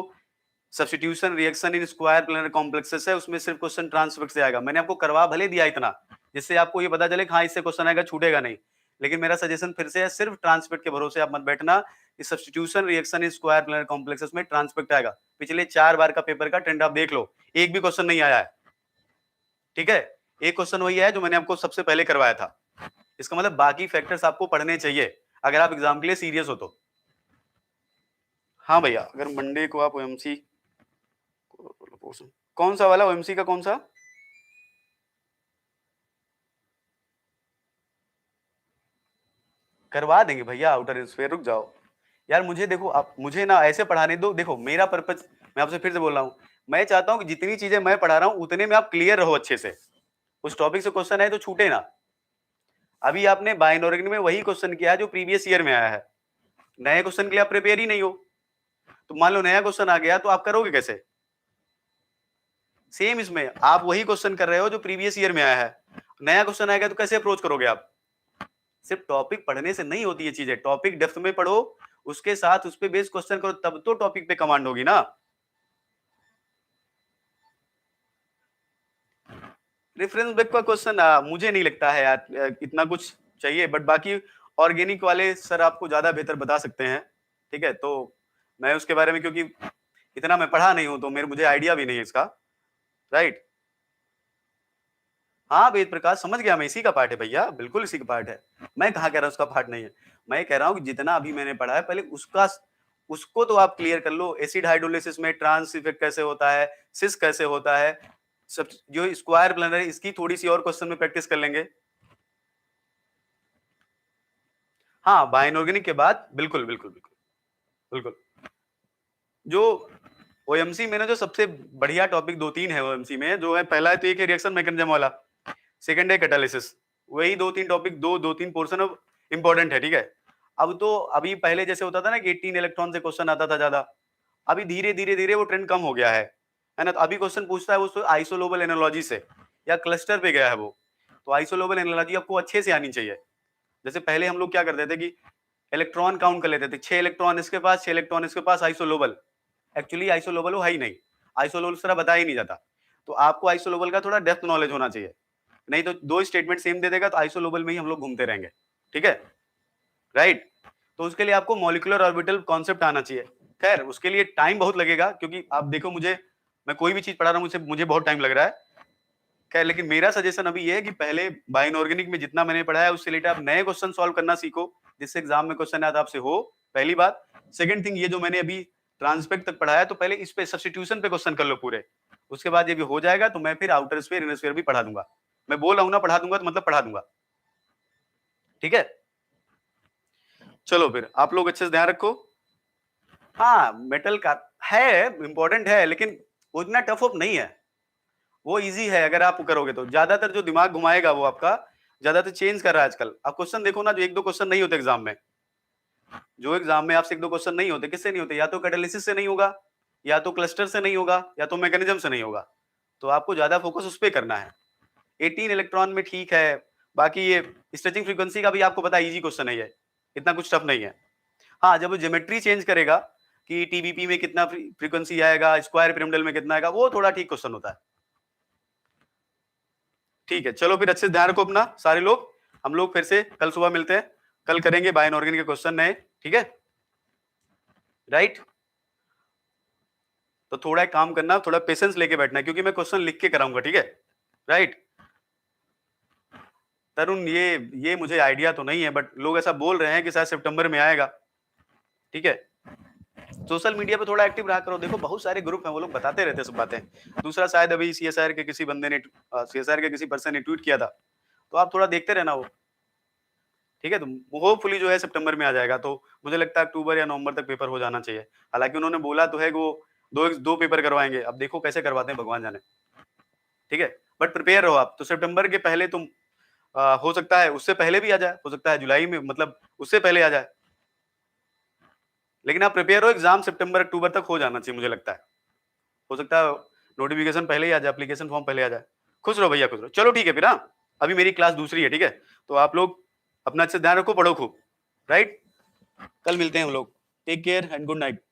substitution reaction in square planar complexes है उसमें सिर्फ क्वेश्चन ट्रांस इफेक्ट से आएगा। मैंने आपको करवा भले दिया इतना जिससे आपको ये पता चले हाँ इससे क्वेश्चन आएगा, छूटेगा नहीं, लेकिन मेरा सजेशन फिर से है सिर्फ ट्रांसपेक्ट के भरोसे आप मत बैठना। इस substitution reaction in square planar complexes में ट्रांसपेक्ट आएगा। पिछले 4 बार का पेपर का ट्रेंड आप देख लो, एक भी क्वेश्चन नहीं आया है, ठीक है। एक क्वेश्चन वही है जो मैंने आपको सबसे पहले करवाया था। इसका मतलब बाकी फैक्टर्स आपको पढ़ने चाहिए अगर आप एग्जाम के लिए सीरियस हो तो। हाँ भैया, अगर मंडे को आप ओएमसी कौन सा वाला, ओएमसी का कौन सा, करवा देंगे भैया आउटर स्फीयर, रुक जाओ यार। मुझे देखो, आप मुझे ना ऐसे पढ़ाने दो। देखो मेरा पर्पज, मैं आपसे फिर से बोल रहा हूँ, मैं चाहता हूँ कि जितनी चीजें मैं पढ़ा रहा हूँ उतने में आप क्लियर रहो अच्छे से। उस टॉपिक से क्वेश्चन है तो छूटे ना। अभी आपने बाइनॉर्गेनिक में वही क्वेश्चन किया है जो प्रीवियस ईयर में आया है, नए क्वेश्चन के लिए आप प्रिपेयर ही नहीं हो। तो मान लो नया क्वेश्चन आ गया तो आप करोगे कैसे? सेम इसमें आप वही क्वेश्चन कर रहे हो जो प्रीवियस ईयर में आया है, नया क्वेश्चन आएगा तो कैसे अप्रोच करोगे आप? सिर्फ टॉपिक पढ़ने से नहीं होती ये चीजें, टॉपिक डेप्थ में पढ़ो, उसके साथ उस पे बेस्ड क्वेश्चन करो, तब तो टॉपिक पे कमांड होगी ना। रेफरेंस बुक का क्वेश्चन मुझे नहीं लगता है यार इतना कुछ चाहिए, बट बाकी ऑर्गेनिक वाले सर आपको ज्यादा बेहतर बता सकते हैं, ठीक है। तो मैं उसके बारे में क्योंकि इतना मैं पढ़ा नहीं हूं तो मुझे आइडिया भी नहीं है इसका, राइट। हाँ वेद प्रकाश समझ गया मैं, इसी का पार्ट है भैया, बिल्कुल इसी का पार्ट है। मैं कहाँ कह रहा हूँ उसका पार्ट नहीं है, मैं कह रहा हूँ कि जितना अभी मैंने पढ़ा है पहले उसका उसको तो आप क्लियर कर लो। एसिड हाइड्रोलिसिस में ट्रांस इफेक्ट कैसे होता है, सिस कैसे होता है, सब जो स्क्वायर प्लेनर है इसकी थोड़ी सी और क्वेश्चन में प्रैक्टिस कर लेंगे। हाँ बाइनऑर्गेनिक के बाद बिल्कुल बिल्कुल बिल्कुल बिल्कुल। जो ओएमसी में ना जो सबसे बढ़िया टॉपिक 2-3 है ओएमसी में, जो है पहला है तो एक है रिएक्शन मैकेनिज्म वाला, सेकंड है कैटालिसिस, वही 2-3 टॉपिक, 2-3 पोर्शन अब इंपॉर्टेंट है, ठीक है। अब तो अभी पहले जैसे होता था ना कि 18 इलेक्ट्रॉन से क्वेश्चन आता था ज्यादा, अभी धीरे धीरे धीरे वो ट्रेंड कम हो गया है ना। तो अभी क्वेश्चन पूछता है वो आइसोलोबल एनालॉजी से या क्लस्टर पे गया है वो, तो आइसोलोबल एनालॉजी आपको अच्छे से आनी चाहिए। जैसे पहले हम लोग क्या करते थे कि इलेक्ट्रॉन काउंट कर लेते थे, 6 इलेक्ट्रॉन इसके पास, 6 इलेक्ट्रॉन इसके पास, आइसोलोबल। एक्चुअली आइसोलोबल वो है ही नहीं, आइसोलोबल उस तरह बताया ही नहीं जाता। तो आपको आइसोलोबल का थोड़ा डेप्थ नॉलेज होना चाहिए, नहीं तो 2 स्टेटमेंट सेम दे देगा तो आइसोलोबल में ही हम लोग घूमते रहेंगे, ठीक है, राइट। तो उसके लिए आपको मॉलिक्यूलर ऑर्बिटल कॉन्सेप्ट आना चाहिए। खैर उसके लिए टाइम बहुत लगेगा, क्योंकि आप देखो मुझे, मैं कोई भी चीज पढ़ा रहा हूँ मुझे बहुत टाइम लग रहा है। खैर लेकिन मेरा सजेशन अभी ये है कि पहले बाइनऑर्गेनिक में जितना मैंने पढ़ा है उससे रिलेटेड आप नए क्वेश्चन सॉल्व करना सीखो, जिससे एग्जाम में क्वेश्चन याद आपसे हो, पहली बात। सेकंड थिंग, ये जो मैंने अभी ट्रांसपेक्ट तक पढ़ाया तो पहले इस पे सब्स्टिट्यूशन पे क्वेश्चन कर लो पूरे, उसके बाद ये भी हो जाएगा तो मैं फिर आउटर स्फीयर इनर स्फीयर भी पढ़ा दूंगा। मैं बोल रहा हूं ना पढ़ा दूंगा तो मतलब पढ़ा दूंगा, ठीक है। चलो फिर आप लोग अच्छे से ध्यान रखो। हाँ मेटल का है, इंपॉर्टेंट है, लेकिन उतना टफ ऑफ नहीं है, वो इजी है अगर आप करोगे तो। ज्यादातर जो दिमाग घुमाएगा वो आपका ज्यादातर चेंज कर रहा है आजकल। आप क्वेश्चन देखो ना, जो 1-2 क्वेश्चन नहीं होते एग्जाम में, जो एग्जाम में आपसे 1-2 क्वेश्चन नहीं होते, किससे नहीं होते? या तो कैटालिसिस से नहीं होगा, या तो क्लस्टर से नहीं होगा, या तो मैकेनिज्म से नहीं होगा। तो आपको ज्यादा फोकस उस पे करना है। 18 इलेक्ट्रॉन में ठीक है, बाकी ये स्ट्रेचिंग फ्रीक्वेंसी का भी आपको पता है, इजी क्वेश्चन है ये, इतना कुछ टफ नहीं है। हाँ, जब वो ज्योमेट्री चेंज करेगा कि टीबीपी में कितना फ्रीक्वेंसी आएगा, स्क्वायर पिरामिडल में कितना आएगा, वो थोड़ा ठीक क्वेश्चन होता है। ठीक है, चलो फिर अच्छे से ध्यान रखो अपना सारे लोग। हम लोग फिर से कल सुबह मिलते हैं, कल करेंगे बाय इनऑर्गेनिक के क्वेश्चन नए, ठीक है? राइट? तो थोड़ा एक काम करना, थोड़ा पेशेंस लेके बैठना है, क्योंकि मैं क्वेश्चन लिख के कराऊंगा, ठीक है? राइट? तरुण, ये मुझे आइडिया तो नहीं है, बट लोग ऐसा बोल रहे हैं कि शायद सितंबर में आएगा, ठीक है? सोशल मीडिया पे थोड़ा एक्टिव रहा करो, देखो बहुत सारे ग्रुप हैं, वो लोग बताते रहते हैं सब बातें। दूसरा, शायद अभी सीएसआर के किसी बंदे ने सीएसआर के किसी पर्सन ने ट्वीट किया था, तो आप थोड़ा देखते रहना वो, ठीक है? तो होपफुली जो है सितंबर में आ जाएगा, तो मुझे लगता है अक्टूबर या नवंबर तक पेपर हो जाना चाहिए। हालांकि उन्होंने बोला तो है कि वो दो पेपर करवाएंगे, अब देखो कैसे करवाते हैं, भगवान जाने, ठीक है? बट प्रिपेयर रहो आप, तो सितंबर के पहले तुम हो सकता है उससे पहले भी आ जाए, हो सकता है जुलाई में, मतलब उससे पहले आ जाए, लेकिन आप प्रिपेयर हो, एग्जाम सितंबर अक्टूबर तक हो जाना चाहिए मुझे लगता है। हो सकता है नोटिफिकेशन पहले ही आ जाए, एप्लीकेशन फॉर्म पहले आ जाए। खुश रहो भैया, खुश रहो। चलो ठीक है फिर, हाँ, अभी मेरी क्लास दूसरी है, ठीक है? तो आप लोग अपना अच्छे से ध्यान रखो, पढ़ो खूब, राइट? कल मिलते हैं हम लोग। Take care and good night.